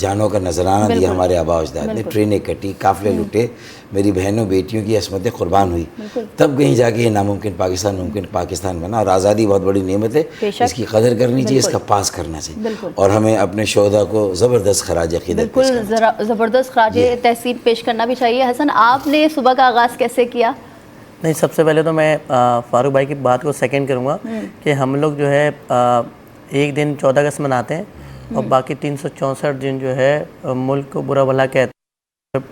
جانوں کا نذرانہ دیا ہمارے آبا و اجداد نے, ٹرینیں کٹی, قافلے لوٹے, میری بہنوں بیٹیوں کی عصمتیں قربان ہوئی, تب کہیں جا کے یہ ناممکن پاکستان ممکن پاکستان بنا. اور آزادی بہت بڑی نعمت ہے, اس کی قدر کرنی چاہیے, اس کا پاس کرنا چاہیے, اور ہمیں اپنے شہداء کو زبردست خراج عقیدت پیش کرنا چاہیے. بالکل زبردست خراج تحسین پیش کرنا بھی چاہیے. حسن, آپ نے صبح کا آغاز کیسے کیا؟ نہیں, سب سے پہلے تو میں فاروق بھائی کی بات کو سیکنڈ کروں گا کہ ہم لوگ جو ہے ایک دن 14 اگست مناتے ہیں اور باقی 364 دن جو ہے ملک کو برا بھلا کہتے ہیں,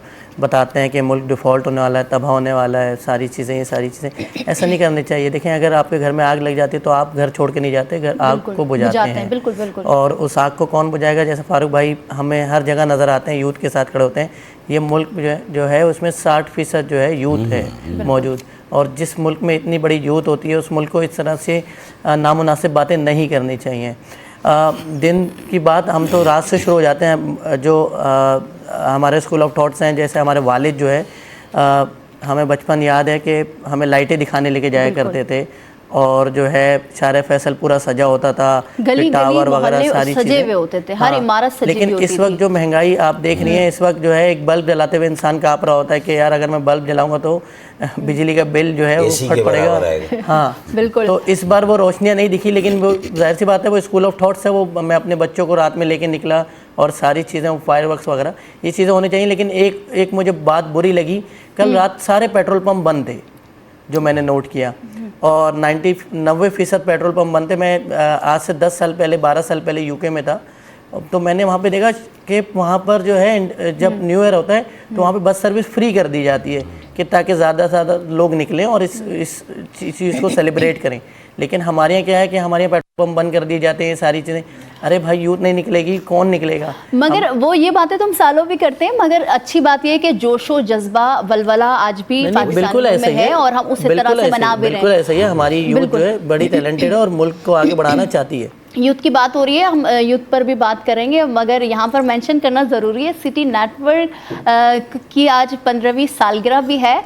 بتاتے ہیں کہ ملک ڈیفالٹ ہونے والا ہے, تباہ ہونے والا ہے, ساری چیزیں یہ ساری چیزیں. ایسا نہیں کرنی چاہیے. دیکھیں, اگر آپ کے گھر میں آگ لگ جاتی ہے تو آپ گھر چھوڑ کے نہیں جاتے, گھر آگ کو بجھاتے ہیں. بالکل بالکل. اور اس آگ کو کون بجھائے گا؟ جیسے فاروق بھائی ہمیں ہر جگہ نظر آتے ہیں, یوتھ کے ساتھ کھڑے ہوتے ہیں. یہ ملک جو ہے اس میں 60% جو ہے یوتھ ہے موجود, اور جس ملک میں اتنی بڑی یوتھ ہوتی ہے اس ملک کو اس طرح سے نامناسب باتیں نہیں کرنی چاہیے. دن کی بات ہم تو رات سے شروع ہو جاتے ہیں. جو ہمارے اسکول آف تھاٹس ہیں, جیسے ہمارے والد جو ہے, ہمیں بچپن یاد ہے کہ ہمیں لائٹیں دکھانے لے کے جایا کرتے تھے, اور جو ہے شارع فیصل پورا سجا ہوتا تھا, ٹاور وغیرہ ساری سجے ہوئے ہوتے تھے, ہر عمارت سجی ہوئی ہوتی تھی. لیکن اس وقت جو مہنگائی آپ دیکھ رہی ہیں, اس وقت جو ہے ایک بلب جلاتے ہوئے انسان کانپ رہا ہوتا ہے کہ یار اگر میں بلب جلاؤں گا تو بجلی کا بل جو ہے وہ پھٹ پڑے گا. ہاں بالکل. تو اس بار وہ روشنیاں نہیں دکھی, لیکن وہ ظاہر سی بات ہے وہ اسکول آف تھاٹس ہے, وہ میں اپنے بچوں کو رات میں لے کے نکلا, اور ساری چیزیں فائر ورکس وغیرہ یہ چیزیں ہونی چاہیے. لیکن ایک مجھے بات بری لگی, کل رات سارے پیٹرول پمپ بند تھے جو میں نے نوٹ کیا, اور 90% پیٹرول پمپ بند تھے. میں آج سے 10 سال پہلے 12 سال پہلے یو کے میں تھا, تو میں نے وہاں پہ دیکھا کہ وہاں پر جو ہے جب نیو ایئر ہوتا ہے تو وہاں پہ بس سروس فری کر دی جاتی ہے کہ تاکہ زیادہ سے زیادہ لوگ نکلیں اور اس چیز کو سیلیبریٹ کریں. لیکن ہمارے یہاں کیا ہے کہ ہمارے یہاں پیٹرول پمپ بند کر دیے جاتے ہیں, ساری چیزیں. ارے بھائی, یوتھ نہیں نکلے گی, کون نکلے گا؟ مگر وہ یہ باتیں تو ہم سالوں بھی کرتے ہیں, مگر اچھی بات یہ ہے کہ جوش و جذبہ ولولہ آج بھی پاکستان میں ہے, اور ہم اسی طرح سے منا بھی رہے ہیں. بالکل ایسا ہی ہے, ہماری یوتھ جو ہے بڑی ٹیلنٹڈ ہے اور ملک کو آگے بڑھانا چاہتی ہے. یوتھ کی بات ہو رہی ہے, ہم یوتھ پر بھی بات کریں گے, مگر یہاں پر مینشن کرنا ضروری ہے سٹی نیٹ ورک کی آج 15ویں سالگرہ بھی ہے.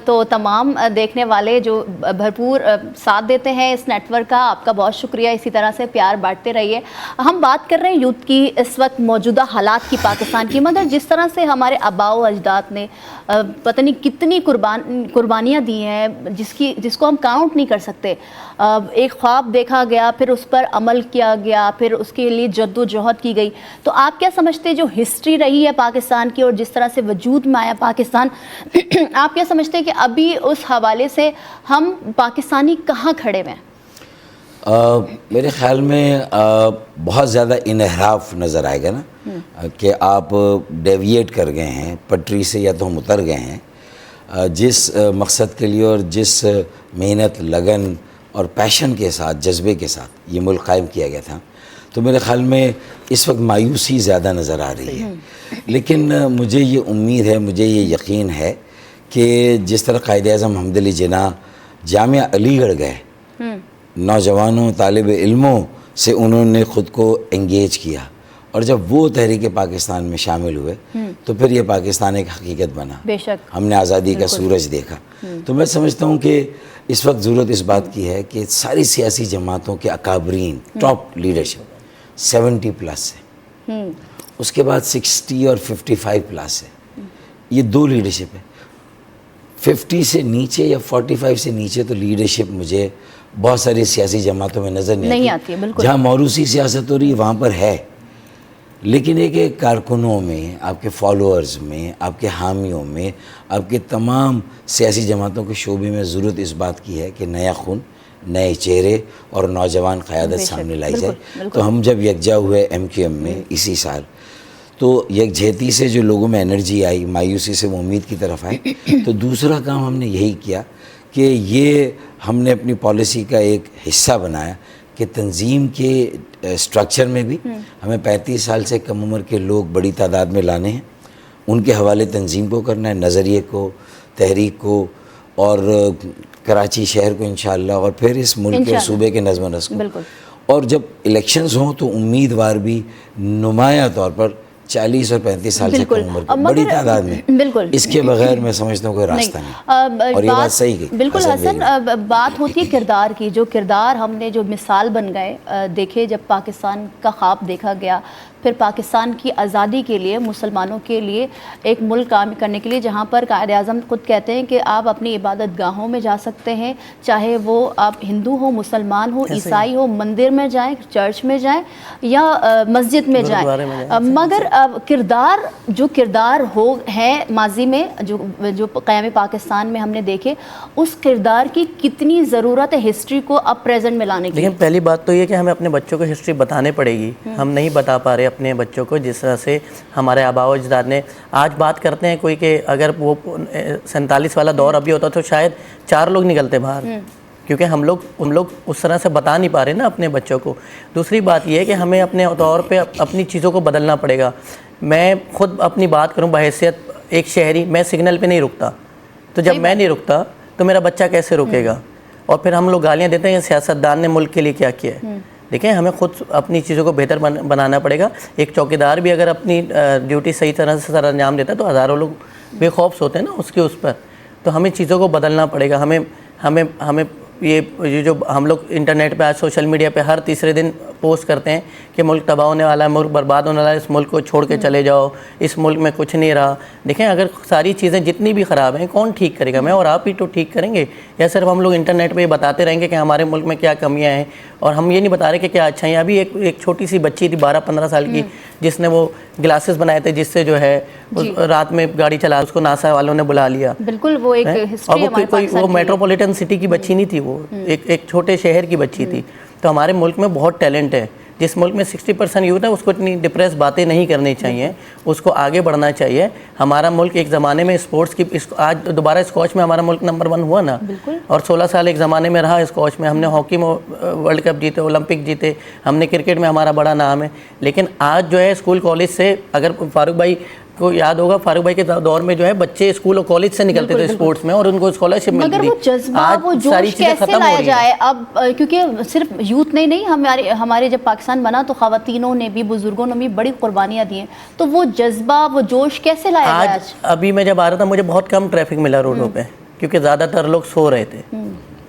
تو تمام دیکھنے والے جو بھرپور ساتھ دیتے ہیں اس نیٹ ورک کا, آپ کا بہت شکریہ. اسی طرح سے پیار بانٹتے رہیے. ہم بات کر رہے ہیں یوتھ کی اس وقت موجودہ حالات کی پاکستان کی, مگر جس طرح سے ہمارے آباء و اجداد نے پتہ نہیں کتنی قربانیاں دی ہیں جس کو ہم کاؤنٹ نہیں کر سکتے. ایک خواب دیکھا گیا, پھر اس پر عمل کیا گیا, پھر اس کے لیے جد و جہد کی گئی. تو آپ کیا سمجھتے ہیں جو ہسٹری رہی ہے پاکستان کی اور جس طرح سے وجود میں آیا پاکستان, آپ کیا سمجھتے ہیں کہ ابھی اس حوالے سے ہم پاکستانی کہاں کھڑے ہوئے ہیں؟ میرے خیال میں بہت زیادہ انحراف نظر آئے گا نا, کہ آپ ڈیویٹ کر گئے ہیں پٹری سے, یا تو ہم اتر گئے ہیں. جس مقصد کے لیے اور جس محنت, لگن اور پیشن کے ساتھ, جذبے کے ساتھ یہ ملک قائم کیا گیا تھا, تو میرے خیال میں اس وقت مایوسی زیادہ نظر آ رہی ہے. لیکن مجھے یہ امید ہے, مجھے یہ یقین ہے کہ جس طرح قائد اعظم حمد علی جناح جامعہ علی گڑھ گئے, نوجوانوں طالب علموں سے انہوں نے خود کو انگیج کیا, اور جب وہ تحریک پاکستان میں شامل ہوئے تو پھر یہ پاکستان ایک حقیقت بنا. بے شک ہم نے آزادی کا سورج دیکھا. تو میں سمجھتا ہوں کہ اس وقت ضرورت اس بات کی ہے کہ ساری سیاسی جماعتوں کے اکابرین, ٹاپ لیڈرشپ 70+ ہے, اس کے بعد 60 اور 55+ ہے. یہ 2 لیڈرشپ ہے. 50 سے نیچے یا 45 سے نیچے تو لیڈرشپ مجھے بہت ساری سیاسی جماعتوں میں نظر نہیں آتی. جہاں موروثی سیاست ہو رہی ہے وہاں پر ہے, لیکن ایک کارکنوں میں, آپ کے فالوورز میں, آپ کے حامیوں میں, آپ کے تمام سیاسی جماعتوں کے شعبے میں ضرورت اس بات کی ہے کہ نیا خون, نئے چہرے اور نوجوان قیادت سامنے لائی جائے. تو ہم جب یکجا ہوئے MQM میں اسی سال, تو یکجہتی سے جو لوگوں میں انرجی آئی, مایوسی سے وہ امید کی طرف آئے. تو دوسرا کام ہم نے یہی کیا کہ یہ ہم نے اپنی پالیسی کا ایک حصہ بنایا کہ تنظیم کے اسٹرکچر میں بھی ہمیں 35 سال سے کم عمر کے لوگ بڑی تعداد میں لانے ہیں, ان کے حوالے تنظیم کو کرنا ہے, نظریے کو, تحریک کو, اور کراچی شہر کو انشاءاللہ, اور پھر اس ملک کے صوبے کے نظم و نسق کو. اور جب الیکشنز ہوں تو امیدوار بھی نمایاں طور پر 40 اور 35 سال سے کم عمر کی بڑی تعداد میں. اس کے بغیر میں سمجھتا ہوں کوئی راستہ نہیں. اور یہ بات صحیح کی. بالکل حسن, بات ہوتی ہے کردار کی. جو کردار ہم نے جو مثال بن گئے, دیکھے جب پاکستان کا خواب دیکھا گیا, پھر پاکستان کی آزادی کے لیے مسلمانوں کے لیے ایک ملک کام کرنے کے لیے جہاں پر قائد اعظم خود کہتے ہیں کہ آپ اپنی عبادت گاہوں میں جا سکتے ہیں، چاہے وہ آپ ہندو ہو، مسلمان ہو، عیسائی ہو، مندر میں جائیں، چرچ میں جائیں یا مسجد میں جائیں، مگر کردار ہو ہیں ماضی میں جو قیام پاکستان میں ہم نے دیکھے، اس کردار کی کتنی ضرورت ہے ہسٹری کو اب پریزنٹ میں لانے کی؟ لیکن پہلی بات تو یہ کہ ہمیں اپنے بچوں کو ہسٹری بتانے پڑے گی. ہم نہیں بتا پا رہے اپنے بچوں کو جس طرح سے ہمارے آباء و اجداد نے. آج بات کرتے ہیں کوئی کہ اگر وہ 47 والا دور ابھی ہوتا تو شاید 4 لوگ نکلتے باہر، کیونکہ ہم لوگ اس طرح سے بتا نہیں پا رہے نا اپنے بچوں کو. دوسری بات یہ ہے کہ ہمیں اپنے طور پہ اپنی چیزوں کو بدلنا پڑے گا. میں خود اپنی بات کروں بحیثیت ایک شہری، میں سگنل پہ نہیں رکتا، تو جب میں نہیں رکتا تو میرا بچہ کیسے رکے گا؟ اور پھر ہم لوگ گالیاں دیتے ہیں سیاستدان نے ملک کے لیے کیا کیا ہے. دیکھیں ہمیں خود اپنی چیزوں کو بہتر بنانا پڑے گا. ایک چوکیدار بھی اگر اپنی ڈیوٹی صحیح طرح سے سر انجام دیتا ہے تو ہزاروں لوگ بے خوف ہوتے ہیں نا اس پر. تو ہمیں چیزوں کو بدلنا پڑے گا. ہمیں یہ جو ہم لوگ انٹرنیٹ پہ آج سوشل میڈیا پہ ہر تیسرے دن پوسٹ کرتے ہیں کہ ملک تباہ ہونے والا ہے، ملک برباد ہونے والا ہے، اس ملک کو چھوڑ کے چلے جاؤ، اس ملک میں کچھ نہیں رہا. دیکھیں اگر ساری چیزیں جتنی بھی خراب ہیں کون ٹھیک کرے گا؟ میں اور آپ ہی تو ٹھیک کریں گے، یا صرف ہم لوگ انٹرنیٹ پہ یہ بتاتے رہیں گے کہ ہمارے ملک میں کیا کمیاں ہیں اور ہم یہ نہیں بتا رہے کہ کیا اچھا ہے. ابھی ایک چھوٹی سی بچی تھی 12-15 سال کی جس نے وہ گلاسز بنائے تھے جس سے جو ہے رات میں گاڑی چلا، اس کو ناسا والوں نے بلا لیا. بالکل وہ ایک ہسٹری ہے ہمارے پاکستان کی. وہ میٹروپولیٹن سٹی کی بچی نہیں تھی، وہ ایک چھوٹے شہر کی بچی تھی. تو ہمارے ملک میں بہت ٹیلنٹ ہے. جس ملک میں 60% یوتھ ہے اس کو اتنی ڈپریس باتیں نہیں کرنی چاہیے، اس کو آگے بڑھنا چاہیے. ہمارا ملک ایک زمانے میں اسپورٹس کی، آج دوبارہ اسکواش میں ہمارا ملک نمبر 1 ہوا نا، اور 16 سال ایک زمانے میں رہا اسکواش میں. ہم نے ہاکی میں ورلڈ کپ جیتے، اولمپک جیتے، ہم نے کرکٹ میں ہمارا بڑا نام ہے. لیکن آج جو ہے اسکول کالج سے، اگر فاروق بھائی کو یاد ہوگا، فاروق بھائی کے دور میں جو ہے بچے اسکول اور کالج سے نکلتے تھے اسپورٹس میں اور ان کو اسکالرشپ ملتی تھی. مگر وہ جذبہ، وہ جوش کیسے لایا جائے اب؟ کیونکہ صرف یوتھ نے نہیں، ہمارے جب پاکستان بنا تو خواتینوں نے بھی، بزرگوں نے بھی بڑی قربانیاں دی ہیں. تو وہ جذبہ، وہ جوش کیسے لایا جائے آج؟ ابھی میں جب آ رہا تھا مجھے بہت کم ٹریفک ملا روڈوں پہ، کیونکہ زیادہ تر لوگ سو رہے تھے.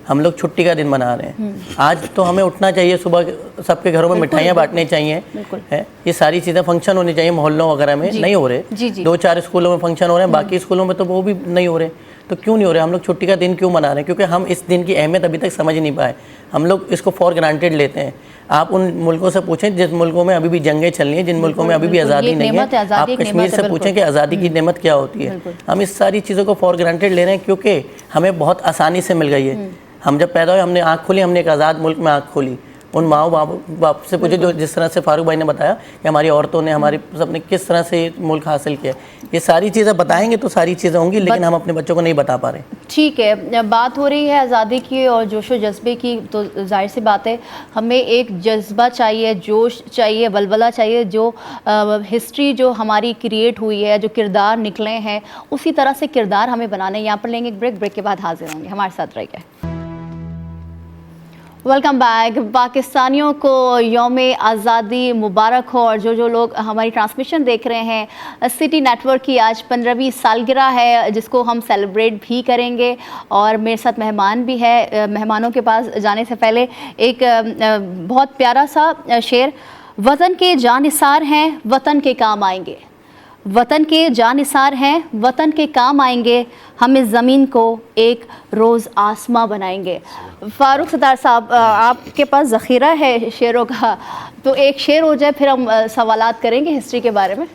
ہم لوگ چھٹی کا دن منا رہے ہیں. آج تو ہمیں اٹھنا چاہیے، صبح سب کے گھروں میں مٹھائیاں بانٹنی چاہیے، یہ ساری چیزیں فنکشن ہونے چاہیے. محلوں وغیرہ میں نہیں ہو رہے، 2-4 اسکولوں میں فنکشن ہو رہے ہیں، باقی اسکولوں میں تو وہ بھی نہیں ہو رہے. تو کیوں نہیں ہو رہے؟ ہم لوگ چھٹی کا دن کیوں منا رہے ہیں؟ کیونکہ ہم اس دن کی اہمیت ابھی تک سمجھ نہیں پائے. ہم لوگ اس کو فار گرانٹیڈ لیتے ہیں. آپ ان ملکوں سے پوچھیں جس ملکوں میں ابھی بھی جنگیں چل رہی ہیں، جن ملکوں میں ابھی بھی آزادی نہیں ہے. آپ کشمیر سے پوچھیں کہ آزادی کی نعمت کیا ہوتی ہے. ہم اس ساری چیزوں کو فار گرانٹیڈ لے رہے ہیں کیونکہ ہمیں بہت آسانی سے مل گئی ہے. ہم جب پیدا ہوئے ہم نے آنکھ کھولی، ہم نے ایک آزاد ملک میں آنکھ کھولی. ان ماؤں باپ سے پوچھے جو جس طرح سے فاروق بھائی نے بتایا کہ ہماری عورتوں نے، ہماری سب نے کس طرح سے ملک حاصل کیا. یہ ساری چیزیں بتائیں گے تو ساری چیزیں ہوں گی، لیکن ہم اپنے بچوں کو نہیں بتا پا رہے. ٹھیک ہے، بات ہو رہی ہے آزادی کی اور جوش و جذبے کی، تو ظاہر سی بات ہے ہمیں ایک جذبہ چاہیے، جوش چاہیے، ولولہ چاہیے. جو ہسٹری جو ہماری کریٹ ہوئی ہے، جو کردار نکلے ہیں، اسی طرح سے کردار ہمیں بنانے. یہاں پر لیں گے ایک بریک کے بعد حاضر ہوں گے. ہمارے ساتھ رہیے. Welcome back. پاکستانیوں کو یوم آزادی مبارک ہو. اور جو لوگ ہماری ٹرانسمیشن دیکھ رہے ہیں، سٹی نیٹ ورک کی آج 15ویں سالگرہ ہے جس کو ہم سیلیبریٹ بھی کریں گے. اور میرے ساتھ مہمان بھی ہے. مہمانوں کے پاس جانے سے پہلے ایک بہت پیارا سا شعر: وطن کے جانثار ہیں، وطن کے کام آئیں گے. وطن کے جانثار ہیں، وطن کے کام آئیں گے. ہم اس زمین کو ایک روز آسماں بنائیں گے. فاروق ستار صاحب، آپ کے پاس ذخیرہ ہے شعروں کا، تو ایک شعر ہو جائے پھر ہم سوالات کریں گے ہسٹری کے بارے میں.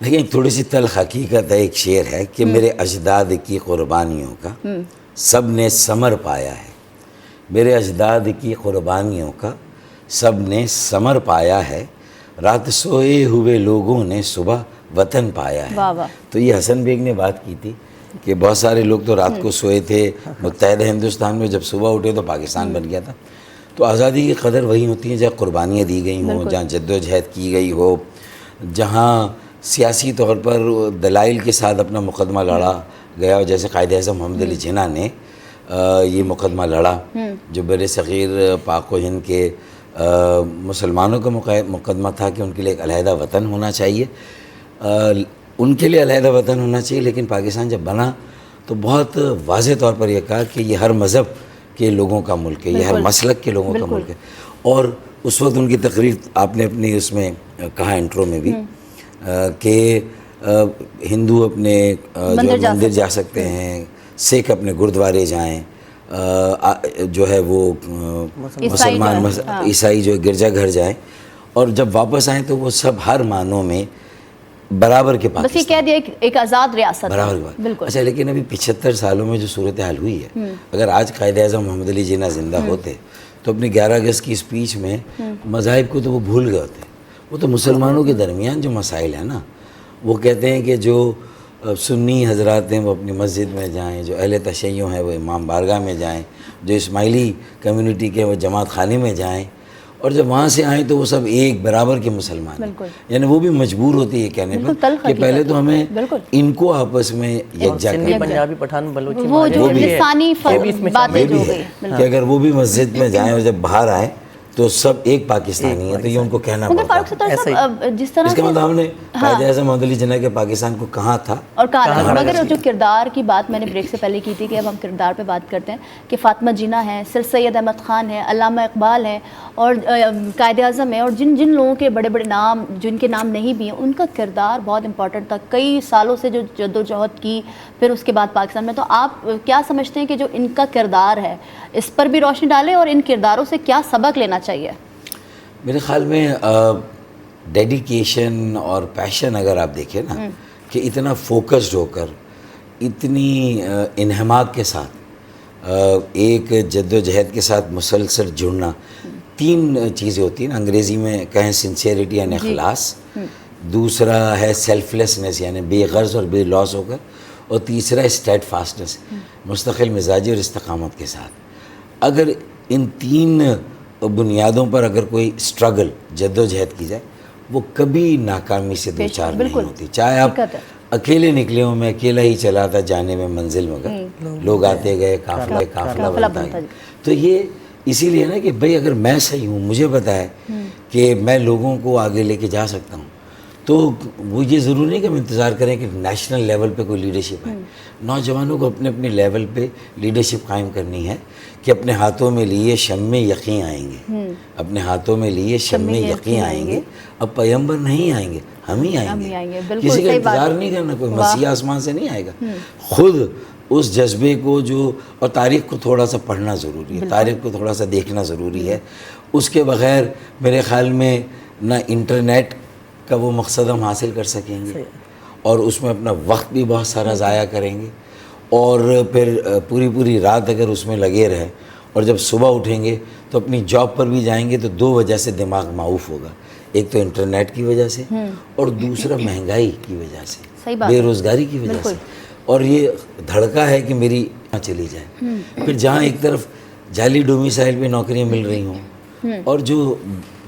لیکن ایک تھوڑی سی تلخ حقیقت ہے. ایک شعر ہے کہ میرے اجداد کی قربانیوں کا سب نے ثمر پایا ہے. میرے اجداد کی قربانیوں کا سب نے ثمر پایا ہے. رات سوئے ہوئے لوگوں نے صبح وطن پایا ہے. تو یہ حسن بیگ نے بات کی تھی کہ بہت سارے لوگ تو رات کو سوئے تھے متحدہ ہندوستان میں، جب صبح اٹھے تو پاکستان بن گیا تھا. تو آزادی کی قدر وہی ہوتی ہے جہاں قربانیاں دی گئی ہوں، جہاں جد و جہد کی گئی ہو، جہاں سیاسی طور پر دلائل کے ساتھ اپنا مقدمہ لڑا گیا. جیسے قائد اعظم محمد علی جناح نے یہ مقدمہ لڑا جو بر صغیر پاک و ہند کے مسلمانوں کا مقدمہ تھا کہ ان کے لیے ایک علیحدہ وطن ہونا چاہیے. ان کے لیے علیحدہ وطن ہونا چاہیے. لیکن پاکستان جب بنا تو بہت واضح طور پر یہ کہا کہ یہ ہر مذہب کے لوگوں کا ملک ہے، یہ ہر مسلک کے لوگوں کا ملک ہے. اور اس وقت ان کی تقریر آپ نے اپنی اس میں کہا انٹرو میں بھی کہ ہندو اپنے مندر جا سکتے ہیں، سکھ اپنے گردوارے جائیں، جو ہے وہ مسلمان عیسائی جو گرجا گھر جائیں، اور جب واپس آئیں تو وہ سب ہر معنوں میں برابر کے پاس، بس یہ کہہ دیا ایک آزاد ریاست برابر کے پاس. اچھا لیکن ابھی 75 سالوں میں جو صورتحال ہوئی ہے، اگر آج قائد اعظم محمد علی جناح زندہ ہوتے تو اپنی 11 اگست کی اسپیچ میں مذاہب کو تو وہ بھول گئے ہوتے. وہ تو مسلمانوں کے درمیان جو مسائل ہیں نا، وہ کہتے ہیں کہ جو سنی حضرات ہیں وہ اپنی مسجد میں جائیں، جو اہل تشیع ہیں وہ امام بارگاہ میں جائیں، جو اسماعیلی کمیونٹی کے وہ جماعت خانے میں جائیں، اور جب وہاں سے آئیں تو وہ سب ایک برابر کے مسلمان ہیں. یعنی وہ بھی مجبور ہوتی ہے کہنے پر کہ پہلے تو ہمیں ان کو آپس میں یکجا کرنا ہے. پنجابی پٹھان بلوچی وہ جو لسانی باتیں جو گئی کہ اگر وہ بھی مسجد میں جائیں اور جب باہر آئیں تو سب ایک پاکستانی ہیں، تو یہ ان کو کہنا پڑتا ہے. جس طرح اس کا مطلب ہم نے قائد اعظم محمد علی جناح کے پاکستان کو کہاں تھا اور کہاں. مگر جو کردار کی بات میں نے بریک سے پہلے کی تھی کہ اب ہم کردار پہ بات کرتے ہیں کہ فاطمہ جناح ہیں، سر سید احمد خان ہیں، علامہ اقبال ہیں، اور قائد اعظم ہیں، اور جن لوگوں کے بڑے بڑے نام، جن کے نام نہیں بھی ہیں، ان کا کردار بہت امپورٹنٹ تھا. کئی سالوں سے جو جد و جہد کی، پھر اس کے بعد پاکستان میں. تو آپ کیا سمجھتے ہیں کہ جو ان کا کردار ہے اس پر بھی روشنی ڈالیں اور ان کرداروں سے کیا سبق لینا چاہیے؟ میرے خیال میں ڈیڈیکیشن اور پیشن اگر آپ دیکھیں نا، کہ اتنا فوکسڈ ہو کر، اتنی انہماک کے ساتھ، ایک جد و جہد کے ساتھ مسلسل جڑنا. 3 چیزیں ہوتی ہیں، انگریزی میں کہیں سنسیئرٹی یعنی اخلاص، دوسرا ہے سیلف لیسنس یعنی بے غرض اور بے لوس ہو کر، اور تیسرا اسٹیڈ فاسٹنس مستقل مزاجی اور استقامت کے ساتھ. اگر ان 3 بنیادوں پر اگر کوئی اسٹرگل، جد و جہد کی جائے، وہ کبھی ناکامی سے دو چار نہیں ہوتی. چاہے آپ اکیلے نکلے ہوں، میں اکیلا ہی چلا تھا جانے میں منزل، مگر لوگ آتے گئے، قافلہ بنتا ہے. تو یہ اسی لیے نا کہ بھئی اگر میں صحیح ہوں، مجھے پتا ہے کہ میں لوگوں کو آگے لے کے جا سکتا ہوں، تو وہ یہ ضروری نہیں کہ ہم انتظار کریں کہ نیشنل لیول پہ کوئی لیڈرشپ آئے. نوجوانوں کو اپنے اپنے لیول پہ لیڈرشپ قائم کرنی ہے کہ اپنے ہاتھوں میں لیے شمع یقین آئیں گے، اپنے ہاتھوں میں لیے شمع یقین آئیں گے. اب پیغمبر نہیں آئیں گے، ہم ہی آئیں گے. کسی کا انتظار نہیں کرنا، کوئی مسیح آسمان سے نہیں آئے گا. خود اس جذبے کو اور تاریخ کو تھوڑا سا پڑھنا ضروری ہے، تاریخ کو تھوڑا سا دیکھنا ضروری ہے. اس کے بغیر میرے خیال میں نہ انٹرنیٹ کا وہ مقصد ہم حاصل کر سکیں گے، اور اس میں اپنا وقت بھی بہت سارا ضائع کریں گے، اور پھر پوری رات اگر اس میں لگے رہے، اور جب صبح اٹھیں گے تو اپنی جاب پر بھی جائیں گے تو 2 وجہ سے دماغ معاف ہوگا. ایک تو انٹرنیٹ کی وجہ سے، اور دوسرا مہنگائی کی وجہ سے، بے روزگاری کی وجہ سے. اور یہ دھڑکا ہے کہ میری چلی جائے. پھر جہاں ایک طرف جعلی ڈومیسائل پہ نوکریاں مل رہی ہوں، اور جو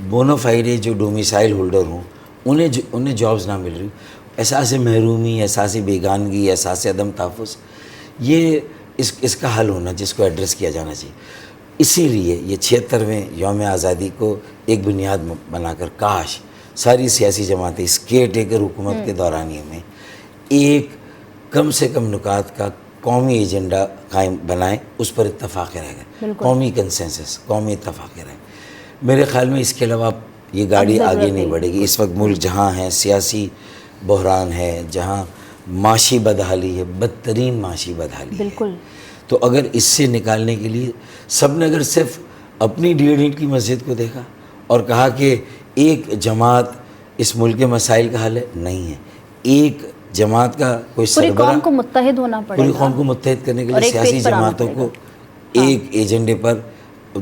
بونافائیڈ جو ڈومیسائل ہولڈر ہوں انہیں جابز نہ مل رہی، احساس محرومی، احساس بیگانگی، احساس عدم تحفظ، یہ اس کا حل ہونا، جس کو ایڈریس کیا جانا چاہیے. اسی لیے یہ 76ویں یوم آزادی کو ایک بنیاد بنا کر کاش ساری سیاسی جماعتیں اس کیئر ٹیکر حکومت کے دورانیے میں ایک کم سے کم نکات کا قومی ایجنڈا قائم بنائیں، اس پر اتفاق رہے گا، قومی کنسنسس، قومی اتفاق رہے. میرے خیال میں اس کے علاوہ یہ گاڑی آگے نہیں بڑھے گی. اس وقت ملک جہاں ہے سیاسی بحران ہے، جہاں معاشی بدحالی ہے، بدترین معاشی بدحالی ہے، تو اگر اس سے نکالنے کے لیے سب نے اگر صرف اپنی 1.5 اینٹ کی مسجد کو دیکھا اور کہا کہ ایک جماعت اس ملک کے مسائل کا حل ہے، نہیں ہے. ایک جماعت کا کوئی سربراہ، پوری قوم کو متحد ہونا پڑے گا. پوری قوم کو متحد کرنے کے لیے سیاسی جماعتوں کو ایک ایجنڈے پر،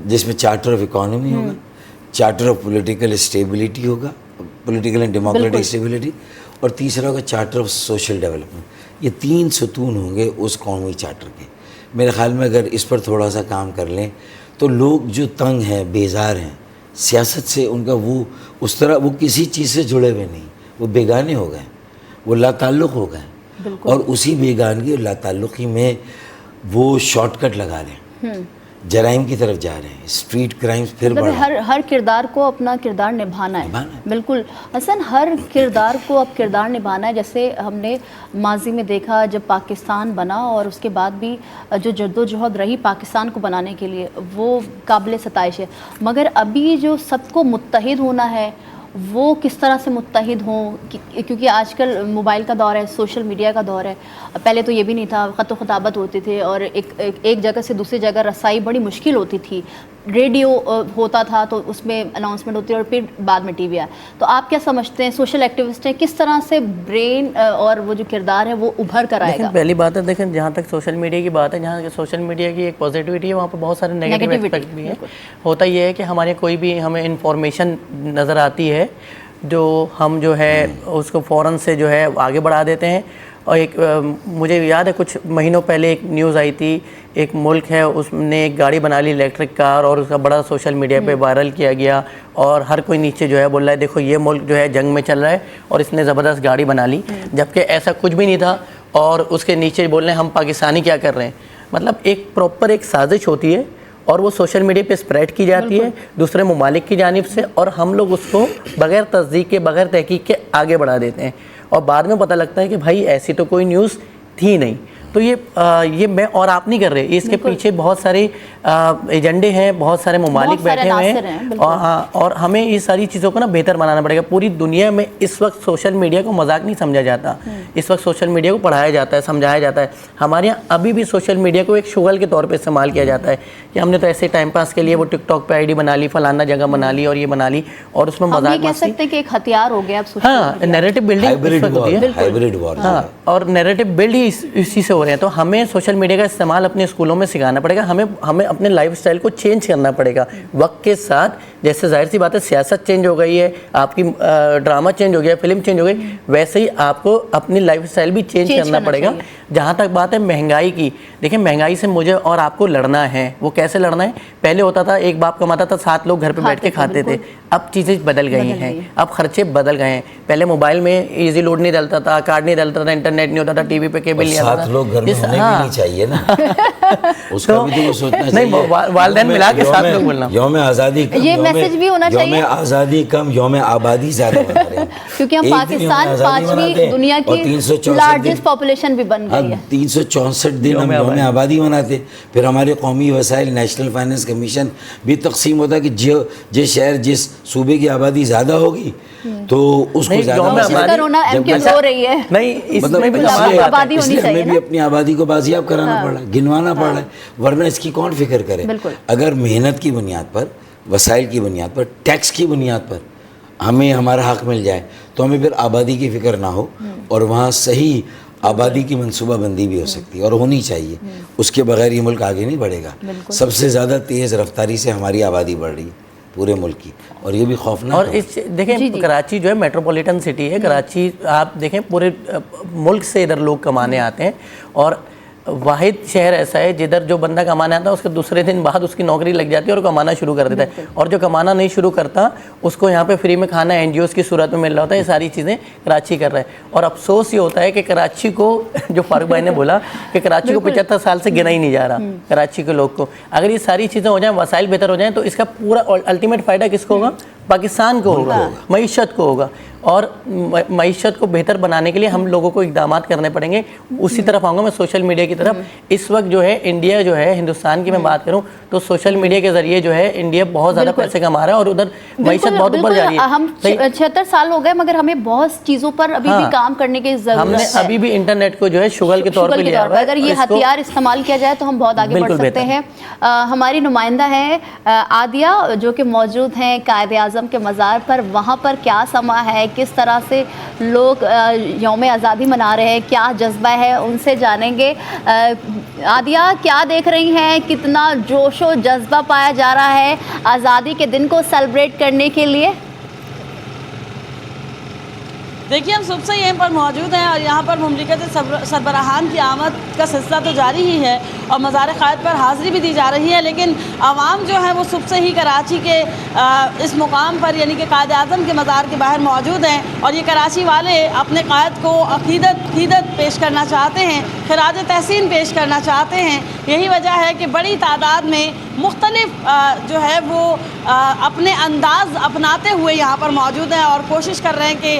جس میں چارٹر آف اکانومی ہوگا، چارٹر آف پولیٹیکل اسٹیبلٹی ہوگا، پولیٹیکل اینڈ ڈیموکریٹک اسٹیبلٹی، اور تیسرا ہوگا چارٹر آف سوشل ڈیولپمنٹ. یہ 3 ستون ہوں گے اس قومی چارٹر کے. میرے خیال میں اگر اس پر تھوڑا سا کام کر لیں تو لوگ جو تنگ ہیں، بیزار ہیں سیاست سے، ان کا وہ اس طرح وہ کسی چیز سے جڑے ہوئے نہیں، وہ بیگانے ہو گئے، وہ لا تعلق ہو گئے، اور اسی بیگانگی اور لا تعلقی میں وہ شارٹ کٹ لگا رہے ہیں، جرائم کی طرف جا رہے ہیں، اسٹریٹ کرائمز پھر بڑھ رہے ہیں. ہر کردار کو اپنا کردار نبھانا ہے. بالکل حسن، ہر کردار کو اب کردار نبھانا ہے. جیسے ہم نے ماضی میں دیکھا جب پاکستان بنا، اور اس کے بعد بھی جو جد و جہد رہی پاکستان کو بنانے کے لیے، وہ قابل ستائش ہے. مگر ابھی جو سب کو متحد ہونا ہے وہ کس طرح سے متحد ہوں، کیونکہ آج کل موبائل کا دور ہے، سوشل میڈیا کا دور ہے. پہلے تو یہ بھی نہیں تھا، خط و خطابت ہوتے تھے اور ایک جگہ سے دوسری جگہ رسائی بڑی مشکل ہوتی تھی. ریڈیو ہوتا تھا تو اس میں اناؤنسمنٹ ہوتی ہے اور پھر بعد میں ٹی وی آیا. تو آپ کیا سمجھتے ہیں سوشل ایکٹیوسٹ ہیں کس طرح سے برین اور وہ جو کردار ہے وہ ابھر کر آئے گا؟ پہلی بات ہے دیکھیں جہاں تک سوشل میڈیا کی بات ہے، جہاں سوشل میڈیا کی ایک پازیٹیوٹی ہے وہاں پہ بہت سارے نیگیٹو ایسپیکٹ بھی ہیں. ہوتا یہ ہے کہ ہمارے کوئی بھی ہمیں انفارمیشن نظر آتی ہے جو ہم جو ہے اس کو فوراً سے جو ہے آگے بڑھا دیتے ہیں. اور ایک مجھے یاد ہے کچھ مہینوں پہلے ایک نیوز آئی تھی، ایک ملک ہے اس نے ایک گاڑی بنا لی الیکٹرک کار اور اس کا بڑا سوشل میڈیا پہ وائرل کیا گیا اور ہر کوئی نیچے جو ہے بول رہا ہے دیکھو یہ ملک جو ہے جنگ میں چل رہا ہے اور اس نے زبردست گاڑی بنا لی، جبکہ ایسا کچھ بھی نہیں تھا. اور اس کے نیچے بول رہے ہیں ہم پاکستانی کیا کر رہے ہیں. مطلب ایک پراپر ایک سازش ہوتی ہے اور وہ سوشل میڈیا پہ اسپریڈ کی جاتی ہے دوسرے ممالک کی جانب سے اور ہم لوگ اس کو بغیر تصدیق کے بغیر تحقیق کے آگے بڑھا دیتے ہیں اور بعد میں پتہ لگتا ہے کہ بھائی ایسی تو کوئی نیوز تھی نہیں. تو یہ میں اور آپ نہیں کر رہے، اس کے پیچھے بہت سارے ایجنڈے ہیں، بہت سارے ممالک بیٹھے ہوئے ہیں اور ہمیں یہ ساری چیزوں کو نا بہتر بنانا پڑے گا. پوری دنیا میں اس وقت سوشل میڈیا کو مذاق نہیں سمجھا جاتا، اس وقت سوشل میڈیا کو پڑھایا جاتا ہے، سمجھایا جاتا ہے. ہمارے یہاں ابھی بھی سوشل میڈیا کو ایک شغل کے طور پہ استعمال کیا جاتا ہے کہ ہم نے تو ایسے ٹائم پاس کے لیے وہ ٹک ٹاک پہ آئی ڈی بنا لی، فلانا جگہ بنا لی اور یہ بنا لی اور اس میں مذاق کہہ سکتے ہیں کہ ایک ہتھیار ہو گیا اب سوشل ہاں نیریٹو بلڈنگ ہوتی ہے. ہائبرڈ وار ہاں اور نیریٹو بلڈ ہی اسی سے ہو رہے ہیں. تو ہمیں سوشل میڈیا کا استعمال اپنے اسکولوں میں سکھانا پڑے گا، ہمیں اپنے لائف اسٹائل کو چینج کرنا پڑے گا وقت کے ساتھ. جیسے ظاہر سی بات ہے سیاست چینج ہو گئی ہے، آپ کی ڈرامہ چینج ہو گیا، فلم چینج ہو گئی، ویسے ہی آپ کو اپنی لائف اسٹائل بھی چینج کرنا پڑے گا. جہاں تک بات ہے مہنگائی کی، دیکھیں مہنگائی سے مجھے اور آپ کو لڑنا ہے. وہ کیسے لڑنا ہے؟ پہلے ہوتا تھا ایک باپ کماتا تھا 7 لوگ گھر پہ بیٹھ کے کھاتے تھے. اب چیزیں بدل گئی ہیں، اب خرچے بدل گئے ہیں. پہلے موبائل میں ایزی لوڈ نہیں ڈلتا تھا، کارڈ نہیں ڈلتا تھا، انٹرنیٹ نہیں ہوتا تھا، ٹی وی پہ کیبل نہیں آتا تھا. 7 لوگ گھر میں ہونے بھی نہیں چاہیے نا، اس کا بھی تو سوچنا چاہیے. نہیں والدین ملا کے 7 لوگ بولنا. یوم آزادی کم، یہ میسج بھی ہونا چاہیے. یوم آزادی کم، یوم آبادی زیادہ بنا رہے ہیں کیونکہ ہم پاکستان 5ویں دنیا کی لارجسٹ پاپولیشن بھی بن گئی ہے. 364 دن ہم یوم آبادی مناتے. پھر ہمارے قومی وسائل نیشنل فائنانس کمیشن بھی تقسیم ہوتا ہے کہ جس شہر جس صوبے کی آبادی زیادہ ہوگی تو اس کو زیادہ ہمیں بھی اپنی آبادی کو بازیاب کرانا پڑ رہا ہے، گنوانا پڑ رہا ہے. ورنہ اس کی کون فکر کرے؟ اگر محنت کی بنیاد پر، وسائل کی بنیاد پر، ٹیکس کی بنیاد پر ہمیں ہمارا حق مل جائے تو ہمیں پھر آبادی کی فکر نہ ہو اور وہاں صحیح آبادی کی منصوبہ بندی بھی ہو سکتی ہے اور ہونی چاہیے. اس کے بغیر یہ ملک آگے نہیں بڑھے گا. سب سے زیادہ تیز رفتاری سے ہماری آبادی بڑھ رہی ہے پورے ملک کی اور یہ بھی خوفناک. اور اس دیکھیں کراچی جو ہے میٹروپولیٹن سٹی ہے. کراچی آپ دیکھیں پورے ملک سے ادھر لوگ کمانے آتے ہیں اور واحد شہر ایسا ہے جدھر جو بندہ کمانے آتا ہے اس کے دوسرے دن بعد اس کی نوکری لگ جاتی ہے اور کمانا شروع کر دیتا ہے. اور جو کمانا نہیں شروع کرتا اس کو یہاں پہ فری میں کھانا این جی اوز کی صورت میں مل رہا ہوتا ہے. یہ ساری چیزیں کراچی کر رہا ہے. اور افسوس یہ ہوتا ہے کہ کراچی کو جو فاروق بھائی نے بولا کہ کراچی کو 75 سال سے گنا ہی نہیں جا رہا. کراچی کے لوگ کو اگر یہ ساری چیزیں ہو جائیں، وسائل بہتر ہو جائیں تو اس کا پورا الٹیمیٹ فائدہ کس کو ہوگا؟ پاکستان کو ہوگا، معیشت کو ہوگا. اور معیشت کو بہتر بنانے کے لیے ہم لوگوں کو اقدامات کرنے پڑیں گے. اسی طرف آؤں گا میں سوشل میڈیا کی طرف. اس وقت جو ہے انڈیا جو ہے ہندوستان کی میں بات کروں تو سوشل میڈیا کے ذریعے جو ہے انڈیا بہت زیادہ پیسے کما رہا ہے اور ادھر معیشت بہت اوپر جا رہی ہے. ہم 76 سال ہو گئے مگر ہمیں بہت چیزوں پر ابھی بھی کام کرنے کی ضرورت ہے. ہم نے ابھی بھی انٹرنیٹ کو جو ہے شغل کے طور پہ لیا ہوا ہے. اگر یہ ہتھیار استعمال کیا جائے تو ہم بہت آگے بڑھ سکتے ہیں. ہماری نمائندہ ہے عادیہ جو کہ موجود ہیں قائد اعظم کے مزار پر. وہاں پر کیا سما ہے، کس طرح سے لوگ یوم آزادی منا رہے ہیں، کیا جذبہ ہے، ان سے جانیں گے. عادیہ کیا دیکھ رہی ہیں، کتنا جوش و جذبہ پایا جا رہا ہے آزادی کے دن کو سیلیبریٹ کرنے کے لیے؟ دیکھیے ہم صبح سے یہیں پر موجود ہیں اور یہاں پر مملکت سربراہان کی آمد کا سلسلہ تو جاری ہی ہے اور مزار قائد پر حاضری بھی دی جا رہی ہے. لیکن عوام جو ہے وہ صبح سے ہی کراچی کے اس مقام پر یعنی کہ قائد اعظم کے مزار کے باہر موجود ہیں اور یہ کراچی والے اپنے قائد کو عقیدت پیش کرنا چاہتے ہیں، خراج تحسین پیش کرنا چاہتے ہیں. یہی وجہ ہے کہ بڑی تعداد میں مختلف جو ہے وہ اپنے انداز اپناتے ہوئے یہاں پر موجود ہیں اور کوشش کر رہے ہیں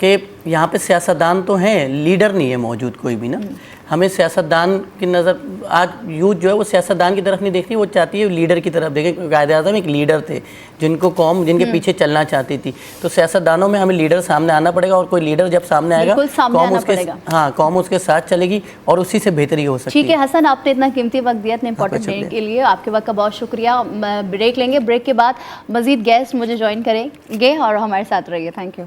کہ یہاں پہ سیاستدان تو ہیں، لیڈر نہیں ہے موجود کوئی بھی نا. ہمیں سیاستدان کی نظر آج یوتھ جو ہے وہ سیاستدان کی طرف نہیں دیکھتی، وہ چاہتی ہے لیڈر کی طرف دیکھیں. قائد اعظم ایک لیڈر تھے جن کو قوم جن کے پیچھے چلنا چاہتی تھی. تو سیاستدانوں میں ہمیں لیڈر سامنے آنا پڑے گا، اور کوئی لیڈر جب سامنے آئے گا قوم اس کے ساتھ چلے گی اور اسی سے بہتری ہو سکتی ہے. ٹھیک ہے حسن، آپ نے اتنا قیمتی وقت دیا اتنے امپورٹنٹ دینے کے لیے، آپ کے وقت کا بہت شکریہ. بریک لیں گے، بریک کے بعد مزید گیسٹ مجھے جوائن کریں گے اور ہمارے ساتھ رہیے. Thank you.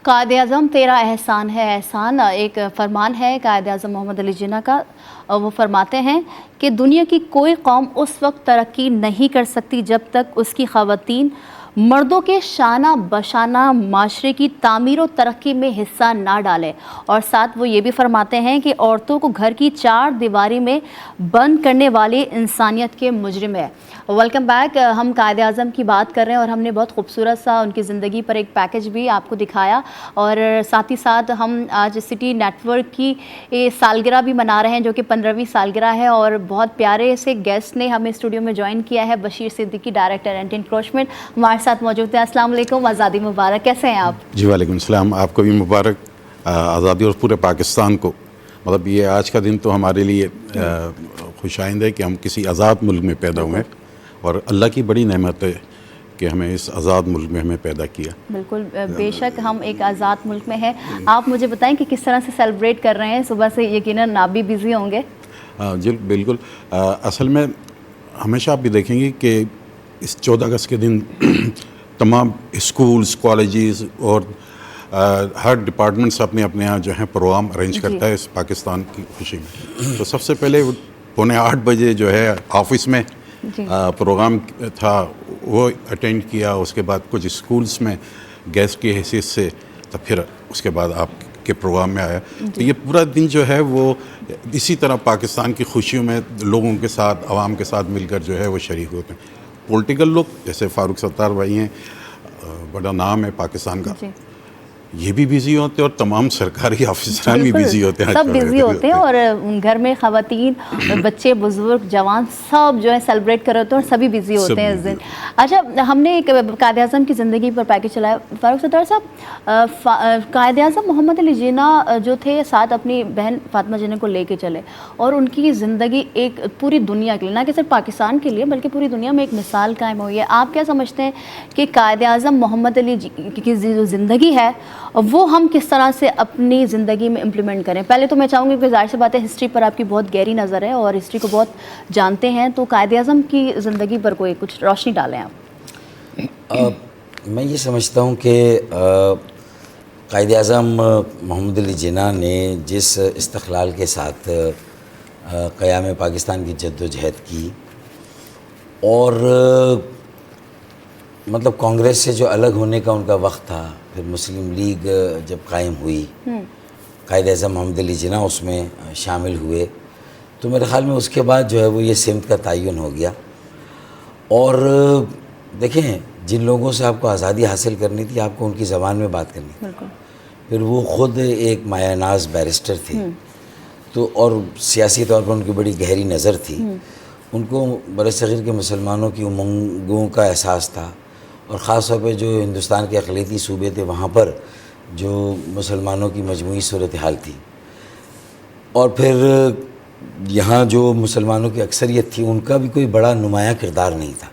قائد اعظم تیرا احسان ہے احسان، ایک فرمان ہے قائد اعظم محمد علی جناح کا. وہ فرماتے ہیں کہ دنیا کی کوئی قوم اس وقت ترقی نہیں کر سکتی جب تک اس کی خواتین مردوں کے شانہ بشانہ معاشرے کی تعمیر و ترقی میں حصہ نہ ڈالے. اور ساتھ وہ یہ بھی فرماتے ہیں کہ عورتوں کو گھر کی چار دیواری میں بند کرنے والی انسانیت کے مجرم ہے. Welcome back. ہم قائد اعظم کی بات کر رہے ہیں اور ہم نے بہت خوبصورت سا ان کی زندگی پر ایک پیکج بھی آپ کو دکھایا، اور ساتھ ہی ساتھ ہم آج سٹی نیٹ ورک کی سالگرہ بھی منا رہے ہیں جو کہ 15ویں سالگرہ ہے، اور بہت پیارے سے گیسٹ نے ہمیں اسٹوڈیو میں جوائن کیا ہے. Bashir Siddiqui, director anti encroachment, ہمارے ساتھ موجود ہیں. السلام علیکم، آزادی مبارک. کیسے ہیں آپ؟ جی وعلیکم السلام. آپ کو بھی مبارک، آزادی اور پورے پاکستان کو. مطلب یہ آج کا دن تو ہمارے لیے خوش آئند ہے کہ ہم کسی آزاد ملک میں پیدا ہوئے ہیں، اور اللہ کی بڑی نعمت ہے کہ ہمیں اس آزاد ملک میں ہمیں پیدا کیا. بالکل، بے شک ہم ایک آزاد ملک میں ہیں. آپ مجھے بتائیں کہ کس طرح سے سیلیبریٹ کر رہے ہیں؟ صبح سے یقیناً آپ بھی بزی ہوں گے. جی بالکل. اصل میں ہمیشہ آپ بھی دیکھیں گے کہ اس 14 اگست کے دن تمام اسکولز، کالجز اور ہر ڈپارٹمنٹس اپنے یہاں جو ہیں پروگرام ارینج کرتا ہے اس پاکستان کی خوشی میں. تو سب سے پہلے 7:45 بجے جو ہے آفس میں پروگرام تھا وہ اٹینڈ کیا. اس کے بعد کچھ اسکولز میں گیسٹ کی حیثیت سے، تو پھر اس کے بعد آپ کے پروگرام میں آیا. تو یہ پورا دن جو ہے وہ اسی طرح پاکستان کی خوشیوں میں لوگوں کے ساتھ، عوام کے ساتھ مل کر جو ہے وہ شریک ہوتے ہیں. پولیٹیکل لوگ جیسے فاروق ستار بھائی ہیں، بڑا نام ہے پاکستان کا، یہ بھی بزی ہوتے ہیں، اور تمام سرکاری آفیسران بھی بزی ہوتے ہیں، سب بزی ہوتے ہیں، اور گھر میں خواتین، بچے، بزرگ، جوان سب جو ہے سیلیبریٹ کر رہے ہوتے ہیں اور سبھی بزی ہوتے ہیں اس دن. اچھا، ہم نے ایک قائد اعظم کی زندگی پر پیکج چلایا. فاروق ستار صاحب، قائد اعظم محمد علی جناح جو تھے ساتھ اپنی بہن فاطمہ جناح کو لے کے چلے، اور ان کی زندگی ایک پوری دنیا کے لیے، نہ کہ صرف پاکستان کے لیے بلکہ پوری دنیا میں ایک مثال قائم ہوئی ہے. آپ کیا سمجھتے ہیں کہ قائد اعظم محمد علی کی جو زندگی ہے وہ ہم کس طرح سے اپنی زندگی میں امپلیمنٹ کریں؟ پہلے تو میں چاہوں گی کہ ظاہر سی بات ہے ہسٹری پر آپ کی بہت گہری نظر ہے اور ہسٹری کو بہت جانتے ہیں، تو قائد اعظم کی زندگی پر کوئی کچھ روشنی ڈالیں آپ. میں یہ سمجھتا ہوں کہ قائد اعظم محمد علی جناح نے جس استقلال کے ساتھ قیام پاکستان کی جد و جہد کی، اور مطلب کانگریس سے جو الگ ہونے کا ان کا وقت تھا، پھر مسلم لیگ جب قائم ہوئی، قائد اعظم محمد علی جناح اس میں شامل ہوئے، تو میرے خیال میں اس کے بعد جو ہے وہ یہ سمت کا تعین ہو گیا. اور دیکھیں، جن لوگوں سے آپ کو آزادی حاصل کرنی تھی آپ کو ان کی زبان میں بات کرنی تھی. پھر وہ خود ایک مایہ ناز بیرسٹر تھے، تو اور سیاسی طور پر ان کی بڑی گہری نظر تھی. ان کو برصغیر کے مسلمانوں کی امنگوں کا احساس تھا، اور خاص طور پہ جو ہندوستان کے اقلیتی صوبے تھے وہاں پر جو مسلمانوں کی مجموعی صورتحال تھی، اور پھر یہاں جو مسلمانوں کی اکثریت تھی ان کا بھی کوئی بڑا نمایاں کردار نہیں تھا.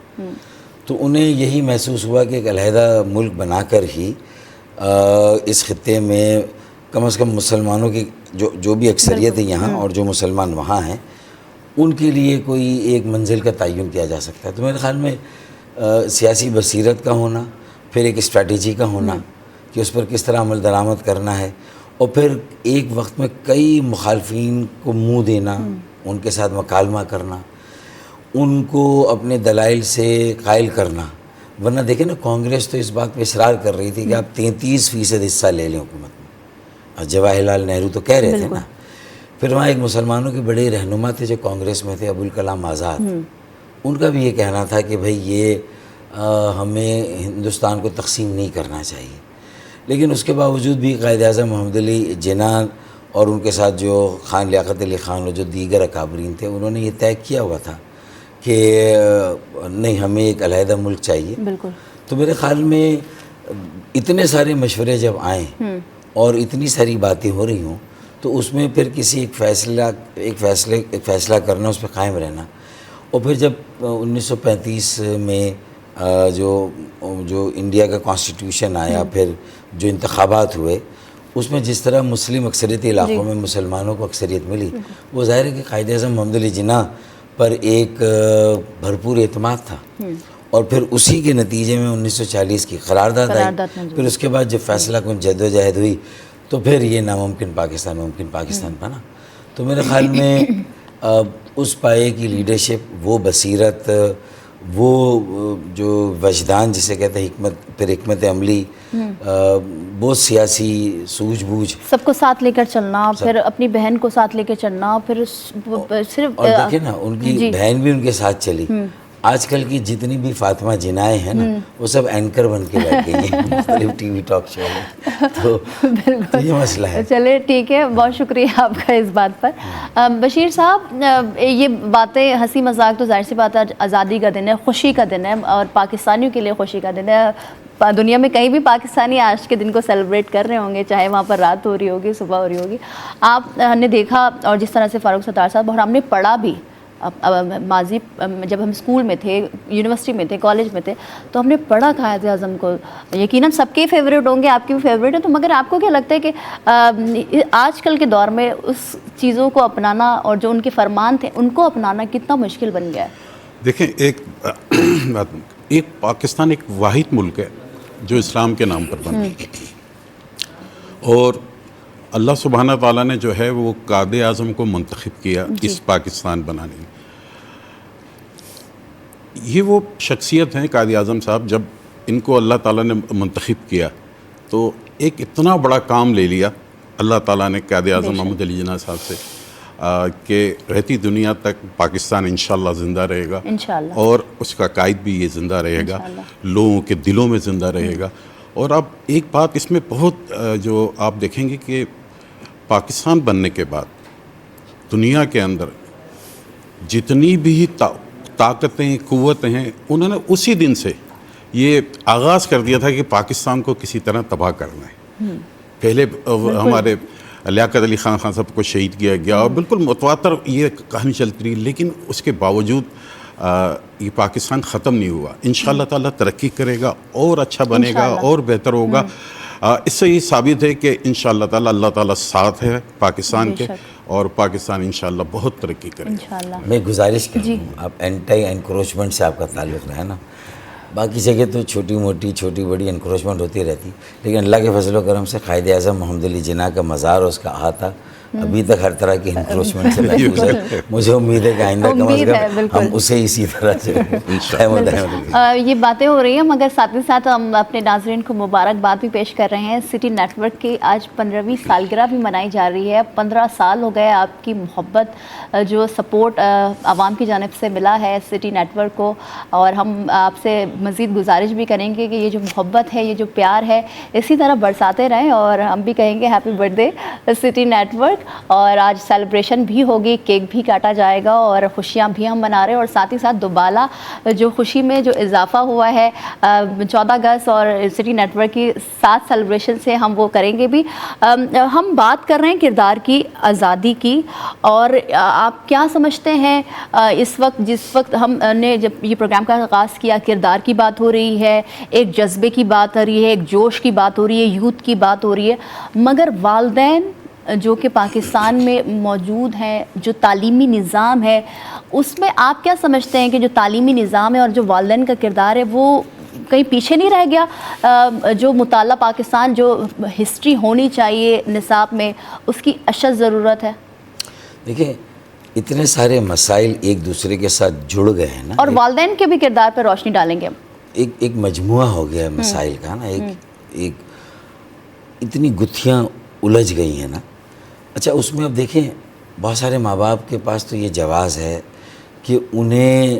تو انہیں یہی محسوس ہوا کہ ایک علیحدہ ملک بنا کر ہی اس خطے میں کم از کم مسلمانوں کی جو بھی اکثریت ہے یہاں اور جو مسلمان وہاں ہیں ان کے لیے کوئی ایک منزل کا تعین کیا جا سکتا ہے. تو میرے خیال میں سیاسی بصیرت کا ہونا، پھر ایک اسٹریٹجی کا ہونا کہ اس پر کس طرح عمل درآمد کرنا ہے، اور پھر ایک وقت میں کئی مخالفین کو منہ دینا، ان کے ساتھ مکالمہ کرنا، ان کو اپنے دلائل سے قائل کرنا. ورنہ دیکھیں نا، کانگریس تو اس بات پہ اصرار کر رہی تھی کہ آپ 33% حصہ لے لیں حکومت میں، اور جواہر لال نہرو تو کہہ رہے تھے نا. پھر وہاں ایک مسلمانوں کے بڑے رہنما تھے جو کانگریس میں تھے، ابوالکلام آزاد، ان کا بھی یہ کہنا تھا کہ بھئی یہ ہمیں ہندوستان کو تقسیم نہیں کرنا چاہیے. لیکن اس کے باوجود بھی قائد اعظم محمد علی جناح اور ان کے ساتھ جو خان لیاقت علی خان اور جو دیگر اکابرین تھے، انہوں نے یہ طے کیا ہوا تھا کہ نہیں، ہمیں ایک علیحدہ ملک چاہیے. بالکل. تو میرے خیال میں اتنے سارے مشورے جب آئیں اور اتنی ساری باتیں ہو رہی ہوں تو اس میں پھر کسی ایک فیصلہ کرنا، اس پہ قائم رہنا. اور پھر جب 1935 میں جو انڈیا کا کانسٹیٹیوشن آیا، پھر جو انتخابات ہوئے، اس میں جس طرح مسلم اکثریتی علاقوں میں مسلمانوں کو اکثریت ملی، وہ ظاہر ہے کہ قائد اعظم محمد علی جناح پر ایک بھرپور اعتماد تھا. اور پھر اسی کے نتیجے میں 1940 کی قرارداد آئی. پھر اس کے بعد جب فیصلہ کن جد و جہد ہوئی تو پھر یہ ناممکن پاکستان ممکن پاکستان بنا. تو میرے خیال میں اس پائے کی لیڈرشپ، وہ بصیرت، وہ جو وجدان جسے کہتے ہیں، حکمت عملی، بہت سیاسی سوجھ بوجھ، سب کو ساتھ لے کر چلنا، پھر اپنی بہن کو ساتھ لے کے چلنا، پھر صرف اور دیکھیں نا ان کی بہن بھی ان کے ساتھ چلی. آج کل کی جتنی بھی فاطمہ جنائیں ہیں نا، وہ سب اینکر بن کے بیٹھ گئی ہیں مختلف ٹی وی ٹاک شو میں. تو یہ مسئلہ ہے. چلے ٹھیک ہے، بہت شکریہ آپ کا اس بات پر. بشیر صاحب، یہ باتیں ہنسی مذاق تو ظاہر سی بات ہے، آزادی کا دن ہے، خوشی کا دن ہے، اور پاکستانیوں کے لیے خوشی کا دن ہے. دنیا میں کہیں بھی پاکستانی آج کے دن کو سیلیبریٹ کر رہے ہوں گے، چاہے وہاں پر رات ہو رہی ہوگی، صبح ہو رہی ہوگی. آپ نے دیکھا، اور جس طرح سے فاروق ستار صاحب، اور ہم نے پڑھا بھی ماضی جب ہم اسکول میں تھے، یونیورسٹی میں تھے، کالج میں تھے، تو ہم نے پڑھا قائد اعظم کو. یقیناً سب کے فیوریٹ ہوں گے، آپ کی بھی فیوریٹ ہے. تو مگر آپ کو کیا لگتا ہے کہ آج کل کے دور میں اس چیزوں کو اپنانا، اور جو ان کے فرمان تھے ان کو اپنانا کتنا مشکل بن گیا ہے؟ دیکھیں، ایک پاکستان ایک واحد ملک ہے جو اسلام کے نام پر بنا، اور اللہ سبحانہ تعالیٰ نے جو ہے وہ قائد اعظم کو منتخب کیا اس پاکستان بنانے میں. یہ وہ شخصیت ہیں قائد اعظم صاحب، جب ان کو اللہ تعالیٰ نے منتخب کیا تو ایک اتنا بڑا کام لے لیا اللہ تعالیٰ نے قائد اعظم محمد علی جناح صاحب سے، کہ رہتی دنیا تک پاکستان انشاءاللہ زندہ رہے گا، اور اس کا قائد بھی یہ زندہ رہے گا، لوگوں کے دلوں میں زندہ رہے گا. اور اب ایک بات اس میں بہت جو آپ دیکھیں گے کہ پاکستان بننے کے بعد دنیا کے اندر جتنی بھی طاقتیں، قوتیں ہیں، انہوں نے اسی دن سے یہ آغاز کر دیا تھا کہ پاکستان کو کسی طرح تباہ کرنا ہے. پہلے ہمارے لیاقت علی خان صاحب کو شہید کیا گیا، اور بالکل متواتر یہ کہانی چلتی رہی، لیکن اس کے باوجود یہ پاکستان ختم نہیں ہوا. انشاءاللہ تعالیٰ ترقی کرے گا، اور اچھا بنے گا، اور بہتر ہوگا. اس سے یہ ثابت ہے کہ انشاءاللہ تعالیٰ اللہ تعالیٰ ساتھ ہے پاکستان کے، اور پاکستان انشاءاللہ بہت ترقی کرے گا. میں گزارش کروں گا، آپ اینٹی انکروچمنٹ سے آپ کا تعلق رہا ہے نا، باقی جگہ تو چھوٹی بڑی انکروچمنٹ ہوتی رہتی، لیکن اللہ کے فضل و کرم سے قائد اعظم محمد علی جناح کا مزار اور اس کا احاطہ ابھی تک ہر طرح کی انکروچمنٹ سے محفوظ ہے. مجھے امید ہے کہ آئندہ کم از کم ہم اسے اسی طرح سے یہ باتیں ہو رہی ہیں، مگر ساتھ ہی ساتھ ہم اپنے ناظرین کو مبارکباد بھی پیش کر رہے ہیں. سٹی نیٹ ورک کی آج 15ویں سالگرہ بھی منائی جا رہی ہے. 15 سال ہو گئے آپ کی محبت، جو سپورٹ عوام کی جانب سے ملا ہے سٹی نیٹ ورک کو، اور ہم آپ سے مزید گزارش بھی کریں گے کہ یہ جو محبت ہے، یہ جو پیار ہے، اسی طرح برساتے رہیں. اور ہم بھی کہیں گے happy birthday city network. اور آج سیلیبریشن بھی ہوگی، کیک بھی کاٹا جائے گا، اور خوشیاں بھی ہم منا رہے ہیں. اور ساتھ ہی ساتھ دوبالا جو خوشی میں جو اضافہ ہوا ہے 14 اگست اور سٹی نیٹ ورک کی 7 سیلیبریشن سے، ہم وہ کریں گے بھی. ہم بات کر رہے ہیں کردار کی، آزادی کی، اور آپ کیا سمجھتے ہیں اس وقت، جس وقت ہم نے جب یہ پروگرام کا آغاز کیا، کردار کی بات ہو رہی ہے، ایک جذبے کی بات ہو رہی ہے، ایک جوش کی بات ہو رہی ہے، یوتھ کی بات ہو رہی ہے، مگر والدین جو کہ پاکستان میں موجود ہیں، جو تعلیمی نظام ہے، اس میں آپ کیا سمجھتے ہیں کہ جو تعلیمی نظام ہے اور جو والدین کا کردار ہے، وہ کہیں پیچھے نہیں رہ گیا؟ جو مطالعہ پاکستان، جو ہسٹری ہونی چاہیے نصاب میں، اس کی اشد ضرورت ہے. دیکھیں، اتنے سارے مسائل ایک دوسرے کے ساتھ جڑ گئے ہیں نا، اور والدین کے بھی کردار پہ روشنی ڈالیں گے. ایک مجموعہ ہو گیا مسائل کا نا، ایک اتنی گتھیاں الجھ گئی ہیں نا. اچھا، اس میں اب دیکھیں، بہت سارے ماں باپ کے پاس تو یہ جواز ہے کہ انہیں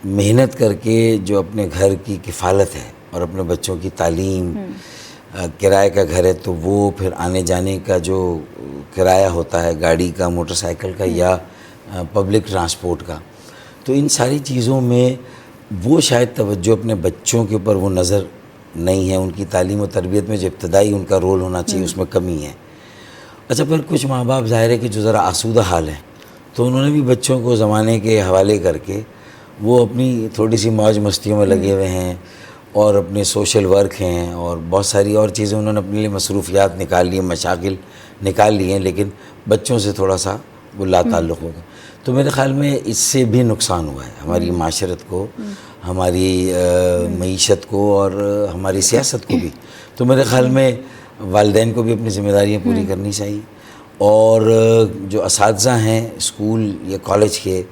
محنت کر کے جو اپنے گھر کی کفالت ہے اور اپنے بچوں کی تعلیم، کرائے کا گھر ہے تو وہ پھر آنے جانے کا جو کرایہ ہوتا ہے گاڑی کا، موٹر سائیکل کا، یا پبلک ٹرانسپورٹ کا، تو ان ساری چیزوں میں وہ شاید توجہ اپنے بچوں کے اوپر وہ نظر نہیں ہے, ان کی تعلیم و تربیت میں جو ابتدائی ان کا رول ہونا چاہیے اس میں کمی ہے. اچھا, پھر کچھ ماں باپ ظاہر ہے کہ جو ذرا آسودہ حال ہیں, تو انہوں نے بھی بچوں کو زمانے کے حوالے کر کے وہ اپنی تھوڑی سی موج مستیوں میں لگے ہوئے ہیں, اور اپنے سوشل ورک ہیں اور بہت ساری اور چیزیں انہوں نے اپنے لیے مصروفیات نکال لی ہیں, مشاغل نکال لی ہیں, لیکن بچوں سے تھوڑا سا وہ لا تعلق ہو گئے. تو میرے خیال میں اس سے بھی نقصان ہوا ہے ہماری معاشرت کو, ہماری معیشت کو اور ہماری سیاست کو بھی. تو میرے خیال میں والدین کو بھی اپنی ذمہ داریاں پوری کرنی چاہیے, اور جو اساتذہ ہیں اسکول یا کالج کے,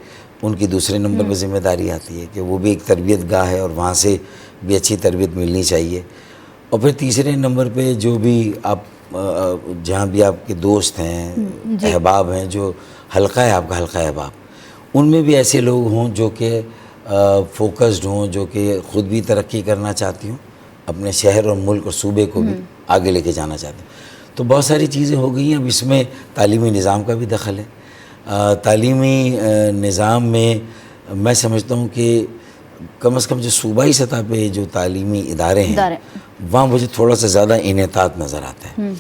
ان کی دوسرے نمبر پہ ذمہ داری آتی ہے کہ وہ بھی ایک تربیت گاہ ہے اور وہاں سے بھی اچھی تربیت ملنی چاہیے. اور پھر تیسرے نمبر پہ جو بھی آپ جہاں بھی آپ کے دوست ہیں, احباب ہیں, جو حلقہ ہے آپ کا حلقہ احباب, ان میں بھی ایسے لوگ ہوں جو کہ فوکسڈ ہوں, جو کہ خود بھی ترقی کرنا چاہتی ہوں, اپنے شہر اور ملک اور صوبے کو بھی آگے لے کے جانا چاہتے ہیں. تو بہت ساری چیزیں ہو گئی ہیں. اب اس میں تعلیمی نظام کا بھی دخل ہے. تعلیمی نظام میں میں سمجھتا ہوں کہ کم از کم جو صوبائی سطح پہ جو تعلیمی ادارے ہیں وہاں مجھے تھوڑا سا زیادہ انعطاف نظر آتا ہے.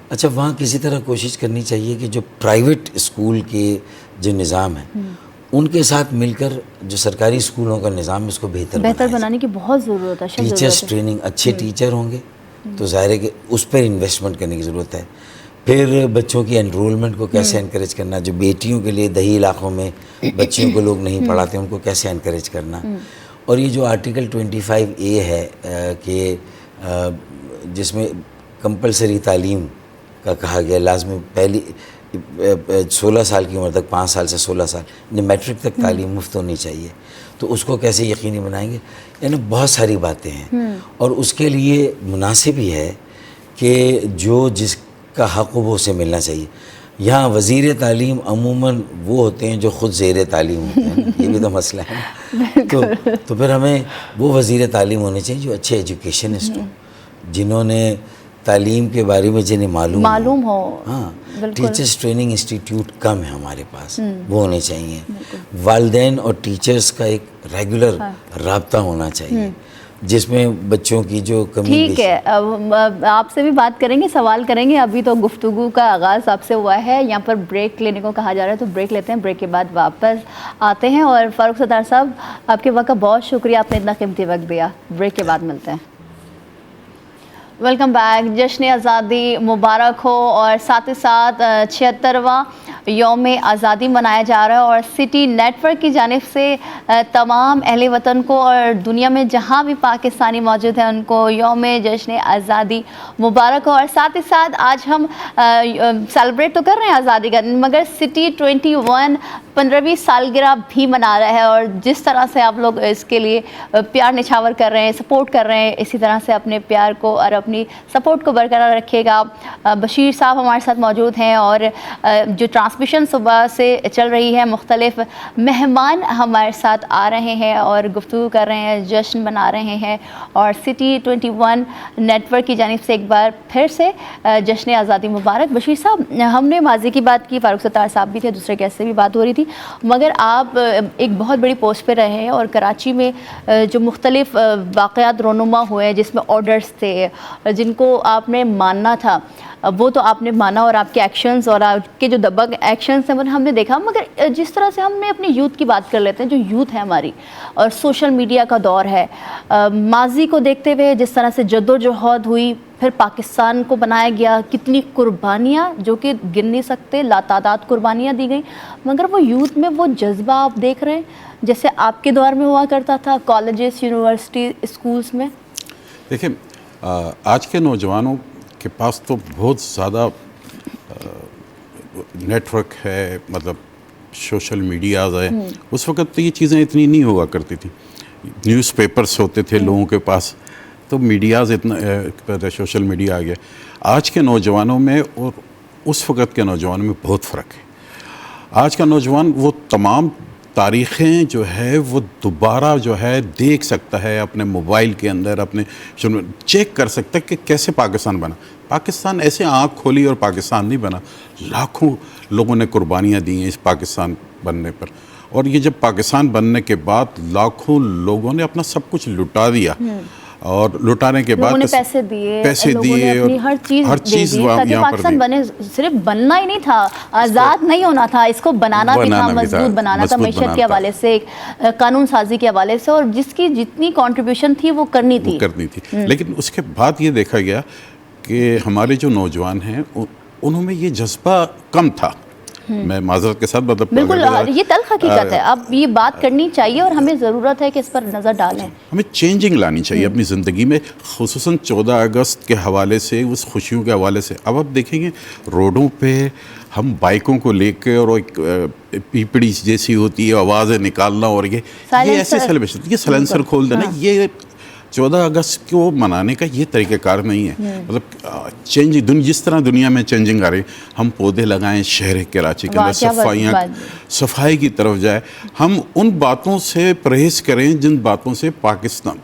اچھا, وہاں کسی طرح کوشش کرنی چاہیے کہ جو پرائیویٹ اسکول کے جو نظام ہے ان کے ساتھ مل کر جو سرکاری اسکولوں کا نظام ہے اس کو بہتر بنانے کی بہت ضرورت ہے. ٹیچرس ٹریننگ, اچھے ٹیچر ہوں گے تو ظاہر ہے کہ اس پر انویسٹمنٹ کرنے کی ضرورت ہے. پھر بچوں کی انرولمنٹ کو کیسے انکریج کرنا, جو بیٹیوں کے لیے دیہی علاقوں میں بچیوں کو لوگ نہیں پڑھاتے ان کو کیسے انکریج کرنا. اور یہ جو آرٹیکل 25A ہے کہ جس میں کمپلسری تعلیم کا کہا گیا, لازمی پہلی 16 سال کی عمر تک, 5 سال سے 16 سال یعنی میٹرک تک تعلیم مفت ہونی چاہیے, تو اس کو کیسے یقینی بنائیں گے. یعنی بہت ساری باتیں ہیں, اور اس کے لیے مناسب ہی ہے کہ جو جس کا حق ہو وہ اسے ملنا چاہیے. یہاں وزیر تعلیم عموماً وہ ہوتے ہیں جو خود زیر تعلیم ہوتے ہیں, یہ بھی تو مسئلہ ہے. تو پھر ہمیں وہ وزیر تعلیم ہونے چاہیے جو اچھے ایجوکیشنسٹ ہوں, جنہوں نے تعلیم کے بارے میں جنہیں معلوم ہو. ہاں, ٹیچرس ٹریننگ انسٹیٹیوٹ کم ہے ہمارے پاس, وہ ہونے چاہیے. والدین اور ٹیچرس کا ایک ریگولر رابطہ ہونا چاہیے جس میں بچوں کی جو کمی. ٹھیک ہے, آپ سے بھی بات کریں گے, سوال کریں گے. ابھی تو گفتگو کا آغاز آپ سے ہوا ہے, یہاں پر بریک لینے کو کہا جا رہا ہے, تو بریک لیتے ہیں, بریک کے بعد واپس آتے ہیں. اور فاروق ستار صاحب, آپ کے وقت کا بہت شکریہ, آپ نے اتنا قیمتی وقت دیا. بریک کے بعد ملتے ہیں. Welcome back. جشن آزادی مبارک ہو, اور ساتھ ہی ساتھ 76واں یوم آزادی منایا جا رہا ہے, اور سٹی نیٹ ورک کی جانب سے تمام اہل وطن کو اور دنیا میں جہاں بھی پاکستانی موجود ہیں ان کو یوم جشن آزادی مبارک ہو. اور ساتھ ہی ساتھ آج ہم سیلیبریٹ تو کر رہے ہیں آزادی کا, مگر سٹی 21 15ویں سالگرہ بھی منا رہا ہے, اور جس طرح سے آپ لوگ اس کے لیے پیار نچھاور کر رہے ہیں, سپورٹ کر رہے ہیں, اسی طرح سے اپنے پیار کو اور اپنی سپورٹ کو برقرار رکھیے گا. بشیر صاحب ہمارے ساتھ موجود ہیں, اور جو ٹرانسمیشن صبح سے چل رہی ہے, مختلف مہمان ہمارے ساتھ آ رہے ہیں اور گفتگو کر رہے ہیں, جشن منا رہے ہیں. اور سٹی 21 نیٹ ورک کی جانب سے ایک بار پھر سے جشن آزادی مبارک. بشیر صاحب, ہم نے ماضی کی بات کی, فاروق ستار صاحب بھی تھے, دوسرے گیسٹ سے بھی بات ہو رہی تھی, مگر آپ ایک بہت بڑی پوسٹ پہ رہے ہیں, اور کراچی میں جو مختلف واقعات رونما ہوئے جس میں آرڈرز تھے جن کو آپ نے ماننا تھا, وہ تو آپ نے مانا, اور آپ کے ایکشنز اور آپ کے جو دبنگ ایکشنز ہیں وہ ہم نے دیکھا. مگر جس طرح سے ہم نے اپنی یوتھ کی بات کر لیتے ہیں, جو یوتھ ہے ہماری, اور سوشل میڈیا کا دور ہے, ماضی کو دیکھتے ہوئے جس طرح سے جدوجہد ہوئی, پھر پاکستان کو بنایا گیا, کتنی قربانیاں جو کہ گن نہیں سکتے, لاتعداد قربانیاں دی گئیں, مگر وہ یوتھ میں وہ جذبہ آپ دیکھ رہے ہیں جیسے آپ کے دور میں ہوا کرتا تھا کالجز, یونیورسٹی, اسکولز میں. دیکھیں, آج کے نوجوانوں کے پاس تو بہت زیادہ نیٹ ورک ہے, مطلب سوشل میڈیاز ہے. اس وقت تو یہ چیزیں اتنی نہیں ہوا کرتی تھیں. نیوز پیپرز ہوتے تھے لوگوں کے پاس, تو میڈیاز اتنا سوشل میڈیا آ گیا. آج کے نوجوانوں میں اور اس وقت کے نوجوانوں میں بہت فرق ہے. آج کا نوجوان وہ تمام تاریخیں جو ہے وہ دوبارہ جو ہے دیکھ سکتا ہے, اپنے موبائل کے اندر اپنے چیک کر سکتا ہے کہ کیسے پاکستان بنا. پاکستان ایسے آنکھ کھولی اور پاکستان نہیں بنا, لاکھوں لوگوں نے قربانیاں دی ہیں اس پاکستان بننے پر. اور یہ جب پاکستان بننے کے بعد لاکھوں لوگوں نے اپنا سب کچھ لٹا دیا, اور لٹانے کے بعد لوگوں نے پیسے دیے اور ہر چیز دے دی تاکہ پاکستان بنے. صرف بننا ہی نہیں تھا, آزاد نہیں ہونا تھا, اس کو بنانا بھی تھا, مضبوط بنانا تھا, معیشت کے حوالے سے, قانون سازی کے حوالے سے, اور جس کی جتنی کنٹریبیوشن تھی وہ کرنی تھی. لیکن اس کے بعد یہ دیکھا گیا کہ ہمارے جو نوجوان ہیں انہوں میں یہ جذبہ کم تھا. میں معذرت کے ساتھ بالکل یہ تلخ حقیقت ہے. اب یہ بات کرنی چاہیے اور ہمیں ضرورت ہے کہ اس پر نظر ڈالیں. ہمیں چینجنگ لانی چاہیے اپنی زندگی میں, خصوصاً 14 اگست کے حوالے سے, اس خوشیوں کے حوالے سے. اب آپ دیکھیں گے روڈوں پہ ہم بائکوں کو لے کے, اور ایک پیپڑی جیسی ہوتی ہے آوازیں نکالنا, اور یہ ایسے سیلیبریشن, یہ سلنسر کھول دینا, یہ 14 اگست کو منانے کا یہ طریقہ کار نہیں ہے. مطلب جس طرح دنیا میں چینجنگ آ رہی, ہم پودے لگائیں شہر کراچی کے اندر, صفائی کی طرف جائے. ہم ان باتوں سے پرہیز کریں جن باتوں سے پاکستان,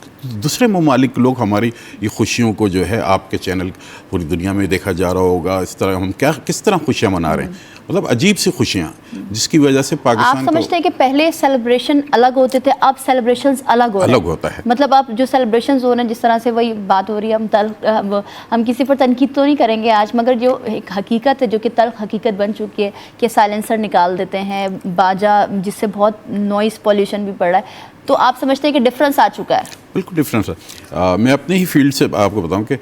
دوسرے ممالک لوگ ہماری یہ خوشیوں کو جو ہے آپ کے چینل پوری دنیا میں دیکھا جا رہا ہوگا, اس طرح ہم کس طرح خوشیاں منا رہے ہیں. مطلب عجیب سی خوشیاں جس کی وجہ سے پاکستان آپ سمجھتے ہیں کہ پہلے سیلیبریشن الگ ہوتے تھے, اب سیلیبریشنز الگ ہوتا ہے. مطلب اب جو سیلیبریشنز ہو رہے ہیں, جس طرح سے وہی بات ہو رہی ہے, ہم کسی پر تنقید تو نہیں کریں گے آج, مگر جو ایک حقیقت ہے جو کہ تلخ حقیقت بن چکی ہے کہ سائلنسر نکال دیتے ہیں, باجا, جس سے بہت نوائز پولیوشن بھی پڑ رہا ہے, تو آپ سمجھتے ہیں کہ ڈفرینس آ چکا ہے؟ بالکل ڈفرینس ہے. میں اپنے ہی فیلڈ سے آپ کو بتاؤں کہ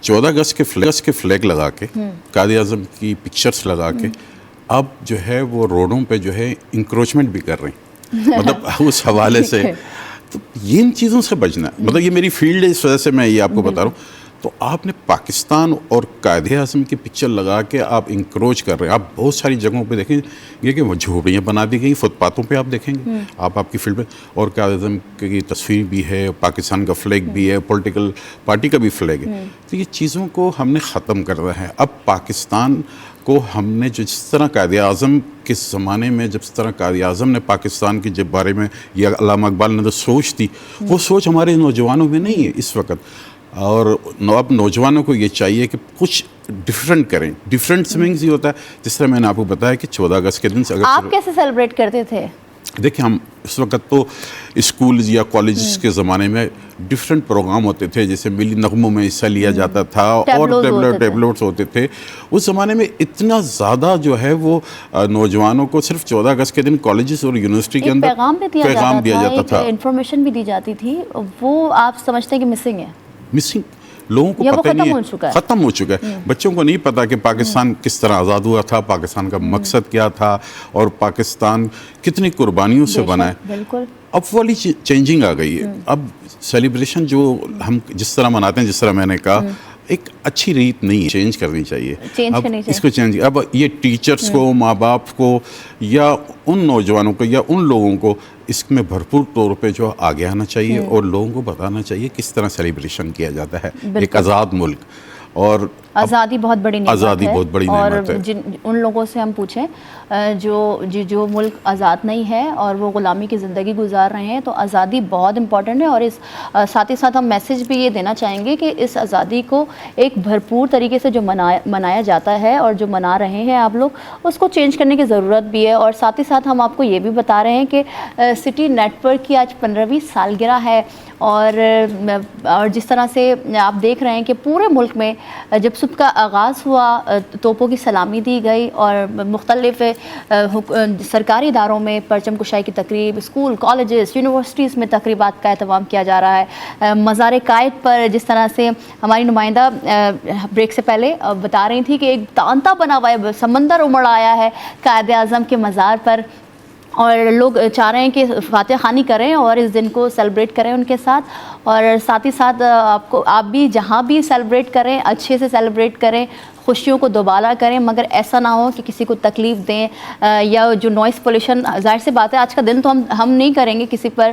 14 اگست کے فلیگ لگا کے, قائد اعظم کی پکچرز لگا کے, اب جو ہے وہ روڈوں پہ جو ہے انکروچمنٹ بھی کر رہے ہیں. مطلب اس حوالے سے تو یہ ان چیزوں سے بچنا ہے. مطلب یہ میری فیلڈ ہے, اس وجہ سے میں یہ آپ کو بتا رہا ہوں. تو آپ نے پاکستان اور قائد اعظم کی پکچر لگا کے آپ انکروچ کر رہے ہیں. آپ بہت ساری جگہوں پہ دیکھیں گے کہ وہ جھوپڑیاں بنا دی گئی, فٹ پاتھوں پہ آپ دیکھیں گے, آپ کی فیلڈ پہ, اور قائد اعظم کی تصویر بھی ہے, پاکستان کا فلیگ بھی ہے, پولیٹیکل پارٹی کا بھی فلیگ ہے. تو یہ چیزوں کو ہم نے ختم کرنا ہے. اب پاکستان کو ہم نے جس طرح قائد اعظم کے زمانے میں, جس طرح قائد اعظم نے پاکستان کے بارے میں یہ علامہ اقبال نے جو سوچ تھی, وہ سوچ ہمارے نوجوانوں میں نہیں ہے اس وقت. اور اب نوجوانوں کو یہ چاہیے کہ کچھ ڈفرینٹ کریں. ڈفرینٹ مینگز یہ ہوتا ہے, جس طرح میں نے آپ کو بتایا کہ 14 اگست کے دن سے آپ کیسے سیلیبریٹ کرتے تھے؟ دیکھیں, ہم اس وقت تو اسکولز یا کالجز کے زمانے میں ڈفرینٹ پروگرام ہوتے تھے, جیسے ملی نغموں میں حصہ لیا جاتا تھا, اور ٹیبلوٹس ہوتے تھے. اس زمانے میں اتنا زیادہ جو ہے وہ نوجوانوں کو صرف 14 اگست کے دن کالجز اور یونیورسٹی کے اندر پیغام دیا جاتا تھا, انفارمیشن بھی دی جاتی تھی. وہ آپ سمجھتے ہیں کہ مسنگ ہے؟ مسنگ لوگوں کو پتہ نہیں ہے, ختم ہو چکا ہے. بچوں کو نہیں پتا کہ پاکستان کس طرح آزاد ہوا تھا, پاکستان کا مقصد کیا تھا, اور پاکستان کتنی قربانیوں سے بنا ہے. بالکل اب والی چینجنگ آ گئی ہے. اب سیلیبریشن جو ہم جس طرح مناتے ہیں, جس طرح میں نے کہا, ایک اچھی ریت نہیں ہے, چینج کرنی چاہیے. اب اس کو چینج, اب یہ ٹیچرز کو, ماں باپ کو, یا ان نوجوانوں کو, یا ان لوگوں کو اس میں بھرپور طور پہ جو آگے آنا چاہیے, اور لوگوں کو بتانا چاہیے کس طرح سیلیبریشن کیا جاتا ہے. ایک آزاد ملک, اور آزادی بہت بڑی نعمت ہے. آزادی بہت بڑی نعمت ہے. اور ان لوگوں سے ہم پوچھیں جو ملک آزاد نہیں ہے اور وہ غلامی کی زندگی گزار رہے ہیں, تو آزادی بہت امپورٹنٹ ہے. اور اس ساتھ ہی ساتھ ہم میسیج بھی یہ دینا چاہیں گے کہ اس آزادی کو ایک بھرپور طریقے سے جو منایا جاتا ہے اور جو منا رہے ہیں آپ لوگ, اس کو چینج کرنے کی ضرورت بھی ہے. اور ساتھ ہی ساتھ ہم آپ کو یہ بھی بتا رہے ہیں کہ سٹی نیٹ ورک کی آج 15ویں سالگرہ ہے, اور جس طرح سے آپ دیکھ رہے ہیں کہ پورے ملک میں جب صبح کا آغاز ہوا, توپوں کی سلامی دی گئی, اور مختلف سرکاری اداروں میں پرچم کشائی کی تقریب, اسکول, کالجز, یونیورسٹیز میں تقریبات کا اہتمام کیا جا رہا ہے. مزار قائد پر جس طرح سے ہماری نمائندہ بریک سے پہلے بتا رہی تھی کہ ایک تانتا بنا ہوا ہے, سمندر امڑ آیا ہے قائد اعظم کے مزار پر, اور لوگ چاہ رہے ہیں کہ فاتح خوانی کریں اور اس دن کو سیلیبریٹ کریں ان کے ساتھ. اور ساتھ ہی ساتھ آپ بھی جہاں بھی سیلیبریٹ کریں, اچھے سے سیلیبریٹ کریں, خوشیوں کو دوبالا کریں, مگر ایسا نہ ہو کہ کسی کو تکلیف دیں, یا جو نوائز پولیوشن, ظاہر سی بات ہے آج کا دن تو ہم نہیں کریں گے, کسی پر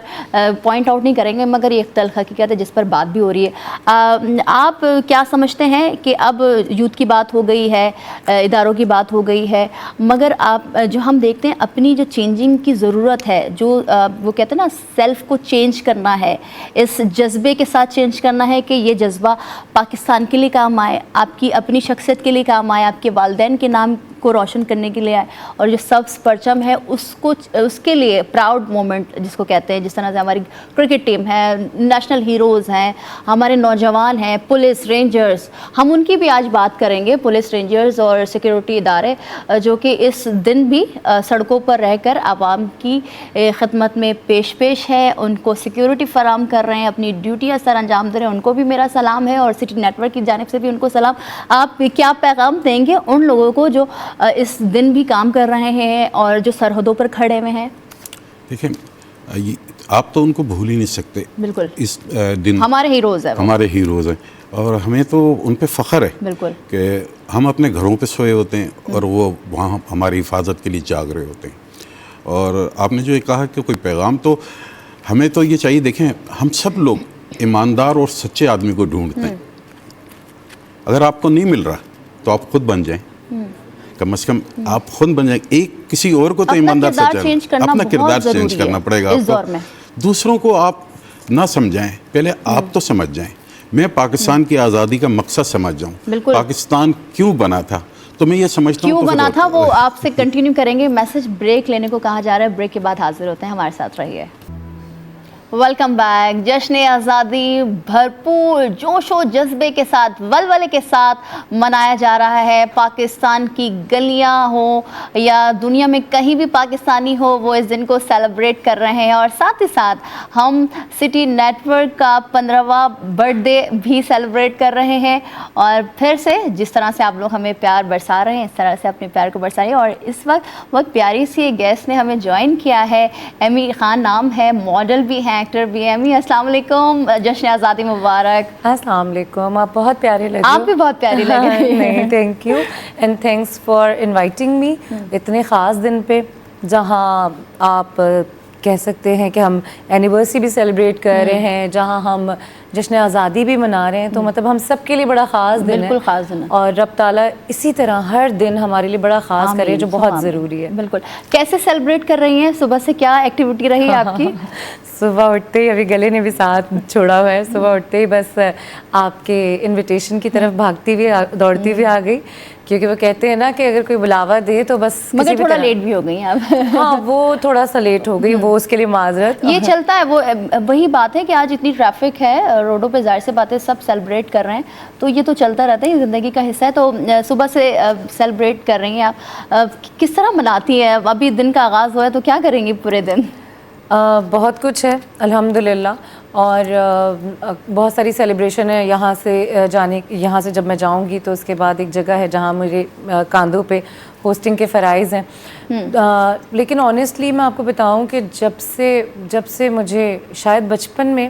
پوائنٹ آؤٹ نہیں کریں گے, مگر یہ ایک تلخ حقیقت ہے جس پر بات بھی ہو رہی ہے. آپ کیا سمجھتے ہیں کہ اب یوتھ کی بات ہو گئی ہے, اداروں کی بات ہو گئی ہے, مگر آپ جو ہم دیکھتے ہیں اپنی جو چینجنگ کی ضرورت ہے, جو وہ کہتے ہیں نا سیلف کو چینج کرنا ہے, اس جذبے کے ساتھ چینج کرنا ہے کہ یہ جذبہ پاکستان کے لیے کام آئے, آپ کی اپنی شخصیت کے لیے کام آئے, آپ کے والدین کے نام کو روشن کرنے کے لیے آئے, اور جو سبز پرچم ہے اس کے لیے پراؤڈ مومنٹ جس کو کہتے ہیں, جس طرح سے ہماری کرکٹ ٹیم ہے, نیشنل ہیروز ہیں, ہمارے نوجوان ہیں, پولیس رینجرز, ہم ان کی بھی آج بات کریں گے, پولیس رینجرز اور سیکیورٹی ادارے جو کہ اس دن بھی سڑکوں پر رہ کر عوام کی خدمت میں پیش ہے, ان کو سیکیورٹی فراہم کر رہے ہیں, اپنی ڈیوٹیاں سر انجام دے رہے ہیں, ان کو بھی میرا سلام ہے, اور سٹی نیٹ ورک کی جانب سے بھی ان کو سلام. آپ کیا پیغام دیں گے ان لوگوں کو جو اس دن بھی کام کر رہے ہیں اور جو سرحدوں پر کھڑے ہوئے ہیں؟ دیکھیں آپ تو ان کو بھول ہی نہیں سکتے, بالکل اس دن ہمارے ہیروز ہیں, ہمارے ہیروز ہیں, اور ہمیں تو ان پہ فخر ہے بالکل کہ ہم اپنے گھروں پہ سوئے ہوتے ہیں اور وہ وہاں ہماری حفاظت کے لیے جاگ رہے ہوتے ہیں. اور آپ نے جو یہ کہا کہ کوئی پیغام, تو ہمیں تو یہ چاہیے, دیکھیں ہم سب لوگ ایماندار اور سچے آدمی کو ڈھونڈتے ہیں. اگر آپ کو نہیں مل رہا تو آپ خود بن جائیں, کم از کم آپ خود بن جائیں. ایک کسی اور کو تو ایماندار سچا اپنا کردار چینج کرنا پڑے گا آپ کو. دوسروں کو آپ نہ سمجھائیں, پہلے آپ تو سمجھ جائیں. میں پاکستان کی آزادی کا مقصد سمجھ جاؤں, پاکستان کیوں بنا تھا, تو میں یہ سمجھتا ہوں کیوں بنا تھا, وہ آپ سے کنٹینیو کریں گے. میسج بریک لینے کو کہا جا رہا ہے, بریک کے بعد حاضر ہوتے ہیں, ہمارے ساتھ رہیے. Welcome back. جشن آزادی بھرپور جوش و جذبے کے ساتھ, ولولے کے ساتھ منایا جا رہا ہے. پاکستان کی گلیاں ہوں یا دنیا میں کہیں بھی پاکستانی ہو, وہ اس دن کو سیلیبریٹ کر رہے ہیں. اور ساتھ ہی ساتھ ہم سٹی نیٹ ورک کا 15واں برتھ ڈے بھی سیلیبریٹ کر رہے ہیں. اور پھر سے جس طرح سے آپ لوگ ہمیں پیار برسا رہے ہیں, اس طرح سے اپنے پیار کو برسائیے. اور اس وقت پیاری سی گیسٹ نے ہمیں جوائن کیا ہے, ایمی خان نام ہے, ماڈل بھی ہیں, ایکٹر بھی ہیں. ایمی السلام علیکم, جشن آزادی مبارک. السلام علیکم, آپ بہت پیارے لگ رہے آپ بھی بہت پیاری لگ رہی ہیں. نہیں, thank you and thanks for inviting me اتنے خاص دن پہ, جہاں آپ کہہ سکتے ہیں کہ ہم اینیورسری بھی سیلیبریٹ کر رہے ہیں, جہاں ہم جشن آزادی بھی منا رہے ہیں. تو مطلب ہم سب کے لیے بڑا خاص دن ہے, بالکل خاص دن ہے, اور رب تعالیٰ اسی طرح ہر دن ہمارے لیے بڑا خاص کرے, جو بہت ضروری ہے. بالکل. کیسے سیلیبریٹ کر رہی ہیں, صبح سے کیا ایکٹیویٹی رہی آپ کی؟ صبح اٹھتے ہی, ابھی گلے نے بھی ساتھ چھوڑا ہوا ہے, صبح اٹھتے ہی بس آپ کے انویٹیشن کی طرف بھاگتی ہوئی دوڑتی ہوئی آ گئی, کیونکہ وہ کہتے ہیں نا کہ اگر کوئی بلاوا دے تو بس. مگر تھوڑا لیٹ بھی ہو گئی ہیں آپ. ہاں, وہ تھوڑا سا لیٹ ہو گئی, وہ اس کے لیے معذرت. یہ چلتا ہے, وہ وہی بات ہے کہ آج اتنی ٹریفک ہے روڈوں پہ, ظاہر سے باتیں سب سیلیبریٹ کر رہے ہیں, تو یہ تو چلتا رہتا ہے, یہ زندگی کا حصہ ہے. تو صبح سے سیلیبریٹ کر رہی ہیں آپ, کس طرح مناتی ہیں؟ ابھی دن کا آغاز ہوا ہے, تو کیا کریں گی پورے دن؟ بہت کچھ ہے الحمدللہ, اور بہت ساری سیلیبریشن ہے. یہاں سے جب میں جاؤں گی تو اس کے بعد ایک جگہ ہے جہاں مجھے کاندھوں پہ ہوسٹنگ کے فرائض ہیں. لیکن آنیسٹلی میں آپ کو بتاؤں کہ جب سے مجھے شاید بچپن میں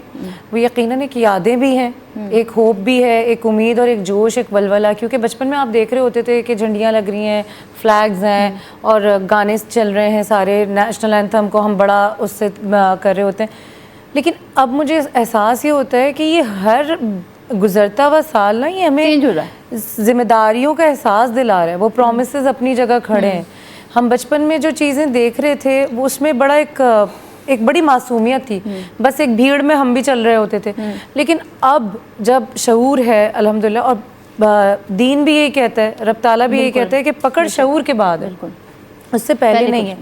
وہ یقیناً ایک یادیں بھی ہیں, ایک ہوپ بھی ہے, ایک امید اور ایک جوش, ایک ولولہ. کیونکہ بچپن میں آپ دیکھ رہے ہوتے تھے کہ جھنڈیاں لگ رہی ہیں, فلیگز ہیں, اور گانے چل رہے ہیں سارے, نیشنل اینتھم کو ہم بڑا اس سے کر رہے ہوتے ہیں. لیکن اب مجھے احساس یہ ہوتا ہے کہ یہ ہر گزرتا ہوا سال نا, یہ ہمیں ذمہ داریوں کا احساس دلا رہا ہے. وہ پرومسز اپنی جگہ کھڑے ہیں. ہم بچپن میں جو چیزیں دیکھ رہے تھے وہ اس میں بڑا ایک بڑی معصومیت تھی, بس ایک بھیڑ میں ہم بھی چل رہے ہوتے تھے. لیکن اب جب شعور ہے الحمدللہ, اور دین بھی یہی کہتا ہے, رب تعالیٰ بھی یہی کہتا ہے کہ پکڑ شعور کے بعد ہے, اس سے پہلے نہیں ہے.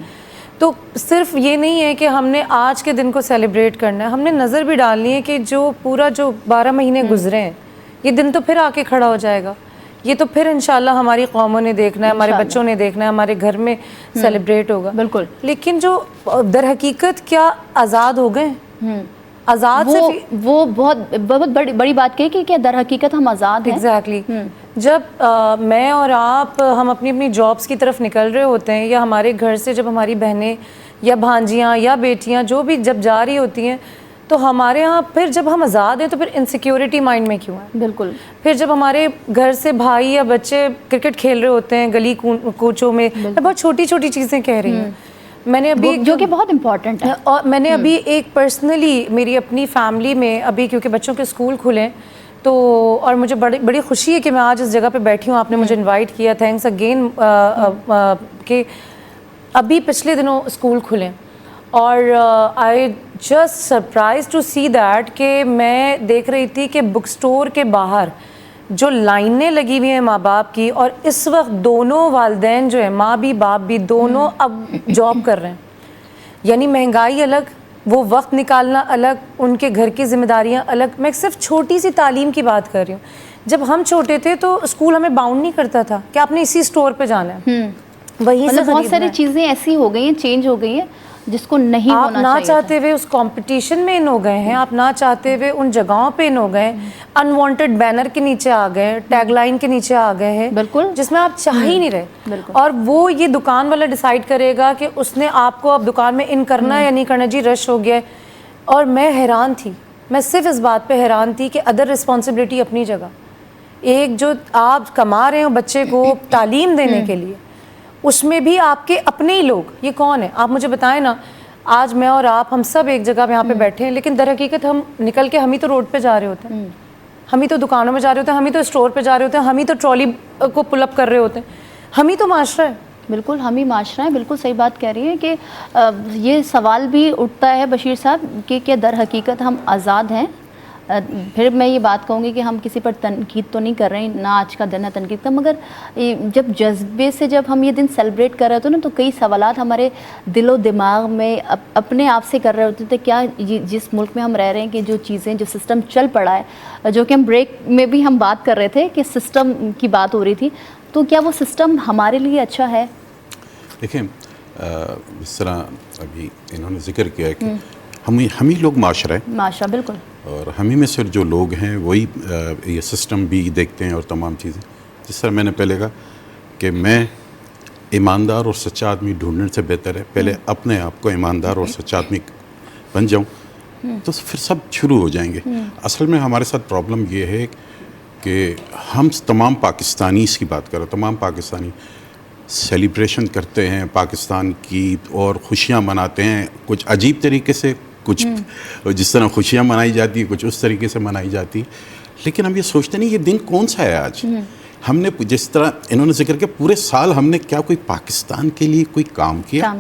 تو صرف یہ نہیں ہے کہ ہم نے آج کے دن کو سیلیبریٹ کرنا ہے, ہم نے نظر بھی ڈالنی ہے کہ جو 12 مہینے گزرے ہیں, یہ دن تو پھر آ کے کھڑا ہو جائے گا. یہ تو پھر انشاءاللہ ہماری قوموں نے دیکھنا ہے, ہمارے بچوں نے دیکھنا ہے, ہمارے گھر میں سیلیبریٹ ہوگا. بالکل. لیکن جو در حقیقت کیا آزاد ہو گئے, آزاد سے وہ بہت بڑی بات کہی کہ کیا در حقیقت ہم آزاد ہیں. ایگزیکٹلی. جب میں اور آپ ہم اپنی جابس کی طرف نکل رہے ہوتے ہیں, یا ہمارے گھر سے جب ہماری بہنیں یا بھانجیاں یا بیٹیاں جو بھی جب جا رہی ہوتی ہیں, تو ہمارے ہاں پھر جب ہم آزاد ہیں تو پھر انسیکیورٹی مائنڈ میں کیوں ہے؟ بالکل. پھر جب ہمارے گھر سے بھائی یا بچے کرکٹ کھیل رہے ہوتے ہیں گلی کوچوں میں, میں بہت چھوٹی چھوٹی چیزیں کہہ رہی ہوں, میں نے ابھی جو کہ بہت امپورٹنٹ ہے. اور میں نے ابھی ایک پرسنلی میری اپنی فیملی میں ابھی, کیونکہ بچوں کے اسکول کھلے تو, اور مجھے بڑی خوشی ہے کہ میں آج اس جگہ پہ بیٹھی ہوں, آپ نے مجھے انوائٹ کیا, تھینکس اگین. کہ ابھی پچھلے دنوں اسکول کھلے, اور I just surprise to see that کہ میں دیکھ رہی تھی کہ بک اسٹور کے باہر جو لائنیں لگی ہوئی ہیں ماں باپ کی, اور اس وقت دونوں والدین جو ہیں, ماں بھی باپ بھی, دونوں اب جاب کر رہے ہیں. یعنی مہنگائی الگ, وہ وقت نکالنا الگ, ان کے گھر کی ذمہ داریاں الگ. میں صرف چھوٹی سی تعلیم کی بات کر رہی ہوں. جب ہم چھوٹے تھے تو اسکول ہمیں باؤنڈ نہیں کرتا تھا کہ آپ نے اسی اسٹور پہ جانا ہے, وہیں سے بہت ساری چیزیں ایسی ہو گئی ہیں, چینج ہو گئی ہیں جس کو نہیں آپ ہونا نہ چاہیے چاہتے ہوئے اس کمپٹیشن میں ان ہو گئے ہیں, آپ نہ چاہتے ہوئے ان جگہوں پہ ان ہو گئے, انوانٹیڈ بینر کے نیچے آ گئے, ٹیگ لائن کے نیچے آ گئے ہیں, بالکل, جس میں آپ چاہ ہی نہیں رہے. اور وہ یہ دکان والا ڈیسائیڈ کرے گا کہ اس نے آپ کو اب دکان میں ان کرنا ہے یا نہیں کرنا, جی رش ہو گیا ہے. اور میں حیران تھی, میں صرف اس بات پہ حیران تھی کہ ادر رسپانسبلٹی اپنی جگہ, ایک جو آپ کما رہے ہو بچے کو تعلیم دینے کے لیے, اس میں بھی آپ کے اپنے ہی لوگ, یہ کون ہے آپ مجھے بتائیں نا. آج میں اور آپ ہم سب ایک جگہ یہاں پہ بیٹھے ہیں, لیکن در حقیقت ہم نکل کے ہم ہی تو روڈ پہ جا رہے ہوتے ہیں, ہم ہی تو دکانوں میں جا رہے ہوتے ہیں, ہم ہی تو اسٹور پہ جا رہے ہوتے ہیں, ہم ہی تو ٹرالی کو پل اپ کر رہے ہوتے ہیں, ہم ہی تو معاشرہ ہے. بالکل ہم ہی معاشرہ ہے. بالکل صحیح بات کہہ رہی ہیں کہ یہ سوال بھی اٹھتا ہے بشیر صاحب کہ کیا در حقیقت ہم آزاد ہیں. پھر میں یہ بات کہوں گی کہ ہم کسی پر تنقید تو نہیں کر رہے ہیں, نہ آج کا دن ہے تنقید کا, مگر جب جذبے سے جب ہم یہ دن سیلیبریٹ کر رہے ہوتے ہیں نا, تو کئی سوالات ہمارے دل و دماغ میں اپنے آپ سے کر رہے ہوتے تھے. کیا جس ملک میں ہم رہ رہے ہیں کہ جو چیزیں, جو سسٹم چل پڑا ہے, جو کہ ہم بریک میں بھی ہم بات کر رہے تھے کہ سسٹم کی بات ہو رہی تھی, تو کیا وہ سسٹم ہمارے لیے اچھا ہے؟ دیکھیں اس طرح ابھی انہوں نے ذکر کیا ہے کہ ہم ہی لوگ معاشرہ ہے, معاشرہ بالکل, اور ہم ہی میں صرف جو لوگ ہیں وہی یہ سسٹم بھی دیکھتے ہیں اور تمام چیزیں. جس طرح میں نے پہلے کہا کہ میں ایماندار اور سچا آدمی ڈھونڈنے سے بہتر ہے پہلے اپنے آپ کو ایماندار اور سچا آدمی بن جاؤں, تو پھر سب شروع ہو جائیں گے. اصل میں ہمارے ساتھ پرابلم یہ ہے کہ ہم تمام پاکستانیز کی بات کریں, تمام پاکستانی سیلیبریشن کرتے ہیں پاکستان کی اور خوشیاں مناتے ہیں, کچھ عجیب طریقے سے, کچھ جس طرح خوشیاں منائی جاتی ہیں کچھ اس طریقے سے منائی جاتی, لیکن ہم یہ سوچتے نہیں یہ دن کون سا ہے آج. ہم نے جس طرح انہوں نے ذکر کیا پورے سال ہم نے کیا کوئی پاکستان کے لیے کوئی کام کیا,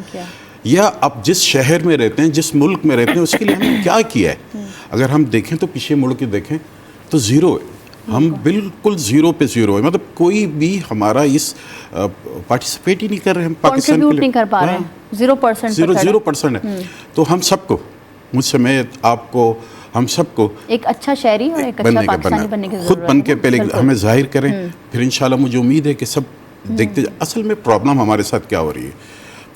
یا اب جس شہر میں رہتے ہیں جس ملک میں رہتے ہیں اس کے لیے ہم نے کیا کیا ہے. اگر ہم دیکھیں تو پیچھے مڑ کے دیکھیں تو زیرو ہے, ہم بالکل زیرو پہ زیرو ہے. مطلب کوئی بھی ہمارا اس پارٹیسپیٹ ہی نہیں کر رہے, ہم پاکستان کے لیے نہیں کر پا رہے ہیں, 0% ہے. تو ہم سب کو, مجھ سمیت آپ کو, ہم سب کو ایک اچھا شہری اور ایک اچھا پاکستانی بننے کی ضرورت ہے. خود بن کے پہلے ہمیں ظاہر کریں, پھر انشاءاللہ مجھے امید ہے کہ سب دیکھتے. اصل میں پرابلم ہمارے ساتھ کیا ہو رہی ہے,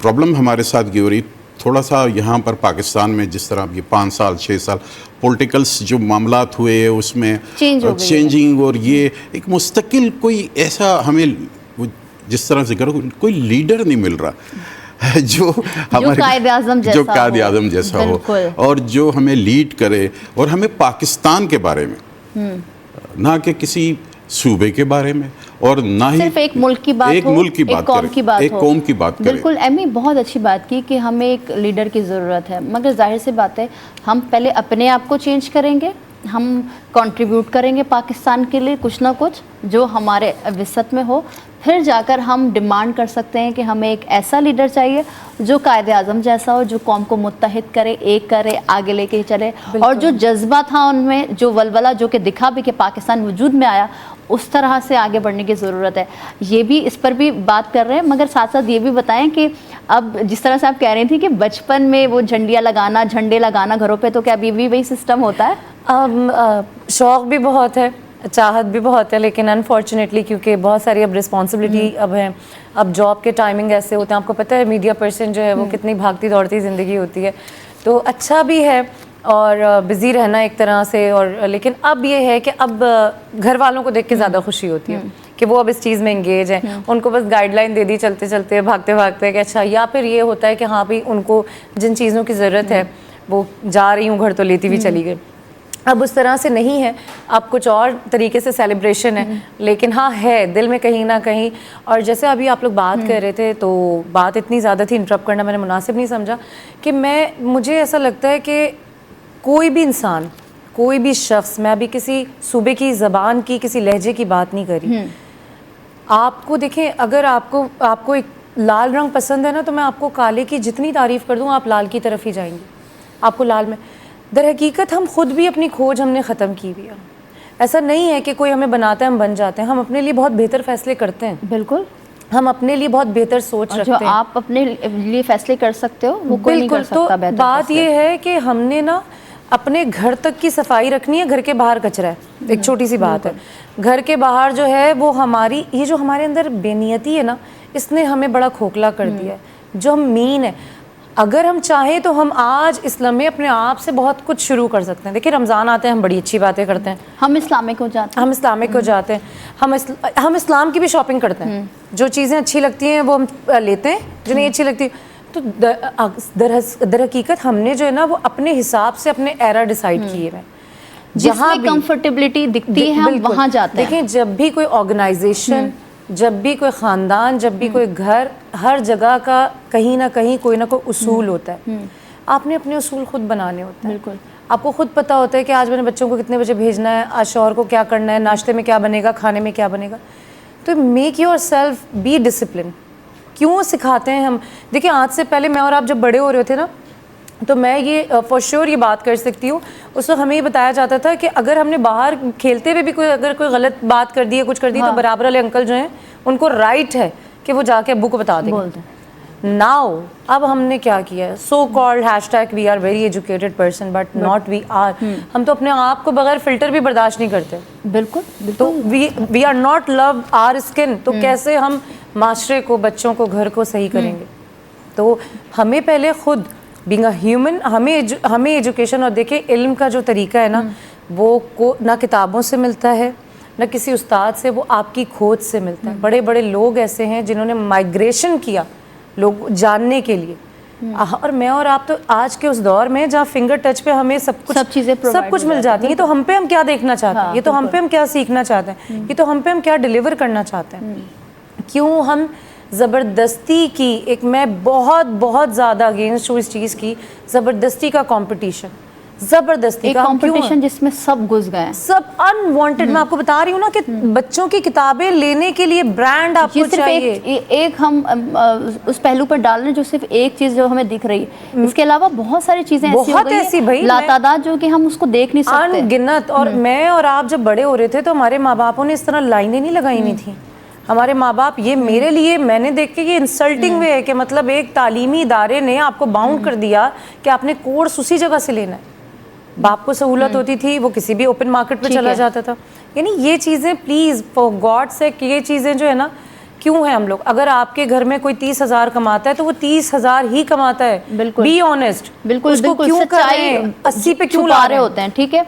پرابلم ہمارے ساتھ یہ ہو رہی ہے تھوڑا سا یہاں پر پاکستان میں جس طرح یہ 5 سال 6 سال پولیٹیکلس جو معاملات ہوئے اس میں چینجنگ, اور یہ ایک مستقل کوئی ایسا ہمیں جس طرح سے کرو کوئی لیڈر نہیں مل رہا جو قائد اعظم جیسا ہو اور جو ہمیں لیڈ کرے, اور ہمیں پاکستان کے بارے میں, نہ کہ کسی صوبے کے بارے میں, اور نہ ہی صرف ایک ملک کی بات ہو, ایک قوم کی بات ہو, ایک قوم کی بات کریں. بالکل ایمی بہت اچھی بات کی کہ ہمیں ایک لیڈر کی ضرورت ہے, مگر ظاہر سی بات ہے ہم پہلے اپنے آپ کو چینج کریں گے, ہم کنٹریبیوٹ کریں گے پاکستان کے لیے کچھ نہ کچھ جو ہمارے وسعت میں ہو, پھر جا کر ہم ڈیمانڈ کر سکتے ہیں کہ ہمیں ایک ایسا لیڈر چاہیے جو قائد اعظم جیسا ہو, جو قوم کو متحد کرے, ایک کرے, آگے لے کے چلے, اور جو جذبہ تھا ان میں, جو ولولہ جو کہ دکھا بھی کہ پاکستان وجود میں آیا, اس طرح سے آگے بڑھنے کی ضرورت ہے. یہ بھی اس پر بھی بات کر رہے ہیں, مگر ساتھ ساتھ یہ بھی بتائیں کہ اب جس طرح سے آپ کہہ رہی تھی کہ بچپن میں وہ جھنڈیاں لگانا, جھنڈے لگانا گھروں پہ, تو کیا ابھی بھی وہی سسٹم ہوتا ہے؟ شوق بھی بہت ہے, چاہت بھی بہت ہے, لیکن انفارچونیٹلی کیونکہ بہت ساری اب رسپانسبلٹی اب ہیں, اب جاب کے ٹائمنگ ایسے ہوتے ہیں, آپ کو پتہ ہے میڈیا پرسن جو ہے وہ کتنی بھاگتی دوڑتی زندگی ہوتی ہے, تو اچھا بھی ہے اور بزی رہنا ایک طرح سے, اور لیکن اب یہ ہے کہ اب گھر والوں کو دیکھ کے زیادہ خوشی ہوتی ہے کہ وہ اب اس چیز میں انگیج ہیں, ان کو بس گائیڈ لائن دے دی چلتے چلتے بھاگتے بھاگتے کہ اچھا, یا پھر یہ ہوتا ہے کہ ہاں بھی ان کو جن چیزوں کی ضرورت ہے وہ جا رہی ہوں گھر تو لیتی بھی چلی گئی. اب اس طرح سے نہیں ہے, اب کچھ اور طریقے سے سیلیبریشن ہے, لیکن ہاں ہے دل میں کہیں نہ کہیں. اور جیسے ابھی آپ لوگ بات کر رہے تھے تو بات اتنی زیادہ تھی, انٹرپٹ کرنا میں نے مناسب نہیں سمجھا, کہ مجھے ایسا لگتا ہے کہ کوئی بھی انسان, کوئی بھی شخص, میں ابھی کسی صوبے کی زبان کی کسی لہجے کی بات نہیں کری, آپ کو دیکھیں اگر آپ کو ایک لال رنگ پسند ہے نا, تو میں آپ کو کالے کی جتنی تعریف کر دوں آپ لال کی طرف ہی جائیں گے, آپ کو لال میں. در حقیقت ہم خود بھی اپنی کھوج ہم نے ختم کی ہوئی ہے. ایسا نہیں ہے کہ کوئی ہمیں بناتا ہے ہم بن جاتے ہیں. ہم اپنے لیے بہت بہتر فیصلے کرتے ہیں, بالکل, ہم اپنے لیے بہت بہتر سوچ جو رکھتے ہیں. آپ اپنے لیے فیصلے کر سکتے ہو وہ کوئی نہیں کر بالکل. تو سکتا بہتر بات فیصلے. یہ ہے کہ ہم نے نا اپنے گھر تک کی صفائی رکھنی ہے, گھر کے باہر کچرا ہے. ایک چھوٹی سی بات ہے, گھر کے باہر جو ہے وہ ہماری یہ جو ہمارے اندر بے نیتی ہے نا, اس نے ہمیں بڑا کھوکھلا کر دیا ہے. جو ہم مین ہے, اگر ہم چاہیں تو ہم آج اسلام میں اپنے آپ سے بہت کچھ شروع کر سکتے ہیں. دیکھیں رمضان آتے ہیں, ہم بڑی اچھی باتیں کرتے ہیں, ہم اسلامک ہو جاتے ہیں, ہم اسلامک ہو جاتے ہیں, ہم اسلام کی بھی شاپنگ کرتے ہیں. جو چیزیں اچھی لگتی ہیں وہ ہم لیتے ہیں, جو نہیں اچھی لگتی. تو در حقیقت ہم نے جو ہے نا وہ اپنے حساب سے اپنے ایرا ڈیسائیڈ کیے ہوئے, جہاں کمفرٹیبلٹی دکھتی ہے ہم وہاں جاتے ہیں. دیکھیں جب بھی کوئی آرگنائزیشن, جب بھی کوئی خاندان, جب بھی کوئی گھر, ہر جگہ کا کہیں نہ کہیں کوئی نہ کوئی اصول ہوتا ہے. آپ نے اپنے اصول خود بنانے ہوتے ہیں. بالکل, آپ کو خود پتہ ہوتا ہے کہ آج میں نے بچوں کو کتنے بجے بھیجنا ہے, آج شوہر کو کیا کرنا ہے, ناشتے میں کیا بنے گا, کھانے میں کیا بنے گا. تو make yourself be discipline. کیوں سکھاتے ہیں ہم؟ دیکھیں آج سے پہلے میں اور آپ جب بڑے ہو رہے تھے نا, تو میں یہ فور شیور یہ بات کر سکتی ہوں, اس وقت ہمیں یہ بتایا جاتا تھا کہ اگر ہم نے باہر کھیلتے ہوئے بھی اگر کوئی غلط بات کر دی ہے, کچھ کر دی, تو برابر والے انکل جو ہیں ان کو رائٹ ہے کہ وہ جا کے ابو کو بتا دیں. ناؤ اب ہم نے کیا کیا ہے, so called hashtag we are very educated person but not we are. ہم تو اپنے آپ کو بغیر فلٹر بھی برداشت نہیں کرتے. بالکل, تو we are not low are skin. تو کیسے ہم معاشرے کو, بچوں کو, گھر کو صحیح کریں گے؟ تو ہمیں پہلے خود بینگ اے ہیومن, ہمیں ایجوکیشن, اور دیکھیں علم کا جو طریقہ ہے نا وہ نہ کتابوں سے ملتا ہے نہ کسی استاد سے, وہ آپ کی کھوج سے ملتا ہے. بڑے بڑے لوگ ایسے ہیں جنہوں نے مائگریشن کیا لوگ جاننے کے لیے. اور میں اور آپ تو آج کے اس دور میں جہاں فنگر ٹچ پہ ہمیں سب چیزیں سب کچھ مل جاتی ہیں. تو ہم پہ ہم کیا دیکھنا چاہتے ہیں, یہ تو ہم پہ ہم کیا سیکھنا چاہتے ہیں, یہ تو ہم پہ ہم کیا ڈیلیور کرنا چاہتے ہیں. کیوں ہم زبردستی کی ایک, میں بہت بہت زیادہ اگینسٹ ہوں اس چیز کی, زبردستی کا کمپٹیشن, زبردستی کا کمپٹیشن جس میں سب گھس گئے ہیں, سب انوانٹیڈ. میں آپ کو بتا رہی ہوں نا کہ بچوں کی کتابیں لینے کے لیے برانڈ آپ کو چاہیے. ایک ہم اس پہلو پر ڈال رہے ہیں جو صرف ایک چیز جو ہمیں دکھ رہی ہے, اس کے علاوہ بہت ساری چیزیں ایسی بھائی لاتعداد جو کہ ہم اس کو دیکھ نہیں سکتے, ان گنت. اور میں اور آپ جب بڑے ہو رہے تھے تو ہمارے ماں باپوں نے اس طرح لائنیں نہیں لگائی ہوئی تھیں. ہمارے ماں باپ, یہ میرے لیے میں نے دیکھ کے یہ انسلٹنگ وے ہے کہ مطلب ایک تعلیمی ادارے نے آپ کو باؤنڈ کر دیا کہ آپ نے کورس اسی جگہ سے لینا ہے. باپ کو سہولت ہوتی تھی, وہ کسی بھی اوپن مارکیٹ پہ چلا جاتا تھا. یعنی یہ چیزیں پلیز فار گاڈ سے, یہ چیزیں جو ہے نا کیوں ہیں ہم لوگ, اگر آپ کے گھر میں کوئی 30,000 کماتا ہے تو وہ 30,000 ہی کماتا ہے. بالکل, بی آنیسٹ. بالکل, سچائی 80 پہ کیوں لا رہے ہوتے ہیں. ٹھیک ہے,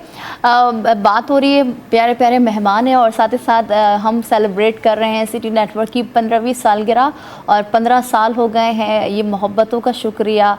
بات ہو رہی ہے, پیارے پیارے مہمان ہیں, اور ساتھ ہی ساتھ ہم سیلیبریٹ کر رہے ہیں سٹی نیٹ ورک کی 15ویں سالگرہ, اور 15 سال ہو گئے ہیں. یہ محبتوں کا شکریہ,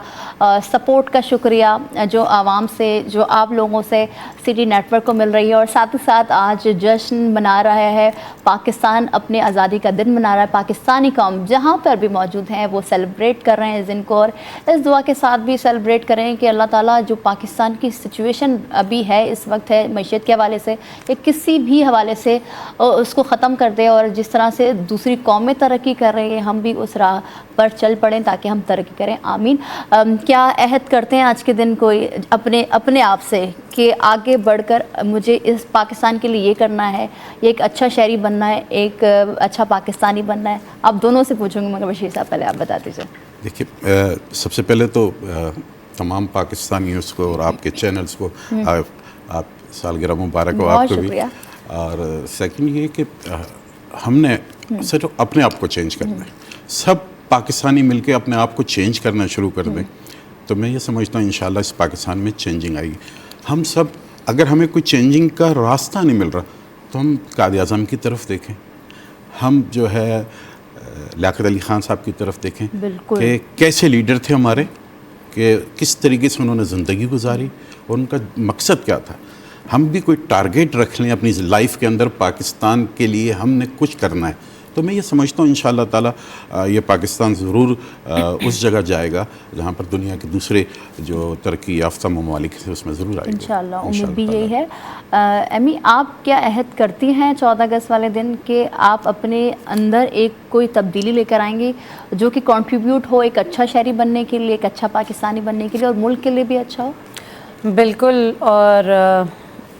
سپورٹ کا شکریہ جو عوام سے, جو آپ لوگوں سے سٹی نیٹ ورک کو مل رہی ہے. اور ساتھ ہی ساتھ آج جشن منا رہا ہے پاکستان, اپنے آزادی کا دن منا رہا ہے. پاکستانی قوم جہاں پر بھی موجود ہیں وہ سیلیبریٹ کر رہے ہیں اس دن کو, اور اس دعا کے ساتھ بھی سیلیبریٹ کریں کہ اللہ تعالیٰ جو پاکستان کی سچویشن ابھی ہے اس وقت ہے, معیشت کے حوالے سے یا کسی بھی حوالے سے, اس کو ختم کر دے, اور جس طرح سے دوسری قومیں ترقی کر رہی ہیں ہم بھی اس راہ پر چل پڑیں تاکہ ہم ترقی کریں. آمین. کیا عہد کرتے ہیں آج کے دن کوئی اپنے آپ سے کہ آگے بڑھ کر مجھے اس پاکستان کے لیے یہ کرنا ہے, یہ ایک اچھا شہری بننا ہے, ایک اچھا پاکستانی بننا ہے؟ آپ دونوں سے پوچھوں گی, مگر بشیر صاحب پہلے آپ بتا دیجیے. دیکھیے, سب سے پہلے تو تمام پاکستانیوں کو اور آپ کے چینلز کو آپ سالگرہ مبارک ہو آپ کو بھی. اور سیکنڈ یہ کہ ہم نے صرف اپنے آپ کو چینج کرنا ہے, سب پاکستانی مل کے اپنے آپ کو چینج کرنا شروع کر دیں تو میں یہ سمجھتا ہوں انشاءاللہ اس پاکستان میں چینجنگ آئے گی. ہم سب, اگر ہمیں کوئی چینجنگ کا راستہ نہیں مل رہا تو ہم قائد اعظم کی طرف دیکھیں, ہم جو ہے لیاقت علی خان صاحب کی طرف دیکھیں کہ کیسے لیڈر تھے ہمارے, کہ کس طریقے سے انہوں نے زندگی گزاری اور ان کا مقصد کیا تھا. ہم بھی کوئی ٹارگیٹ رکھ لیں اپنی لائف کے اندر, پاکستان کے لیے ہم نے کچھ کرنا ہے, تو میں یہ سمجھتا ہوں انشاءاللہ تعالی یہ پاکستان ضرور اس جگہ جائے گا جہاں پر دنیا کے دوسرے جو ترقی یافتہ ممالک ہیں اس میں ضرور آئے گا انشاءاللہ. امید بھی یہی ہے. ایمی, آپ کیا عہد کرتی ہیں 14 اگست والے دن کہ آپ اپنے اندر ایک کوئی تبدیلی لے کر آئیں گی جو کہ کنٹریبیوٹ ہو ایک اچھا شہری بننے کے لیے, ایک اچھا پاکستانی بننے کے لیے, اور ملک کے لیے بھی اچھا ہو؟ بالکل. اور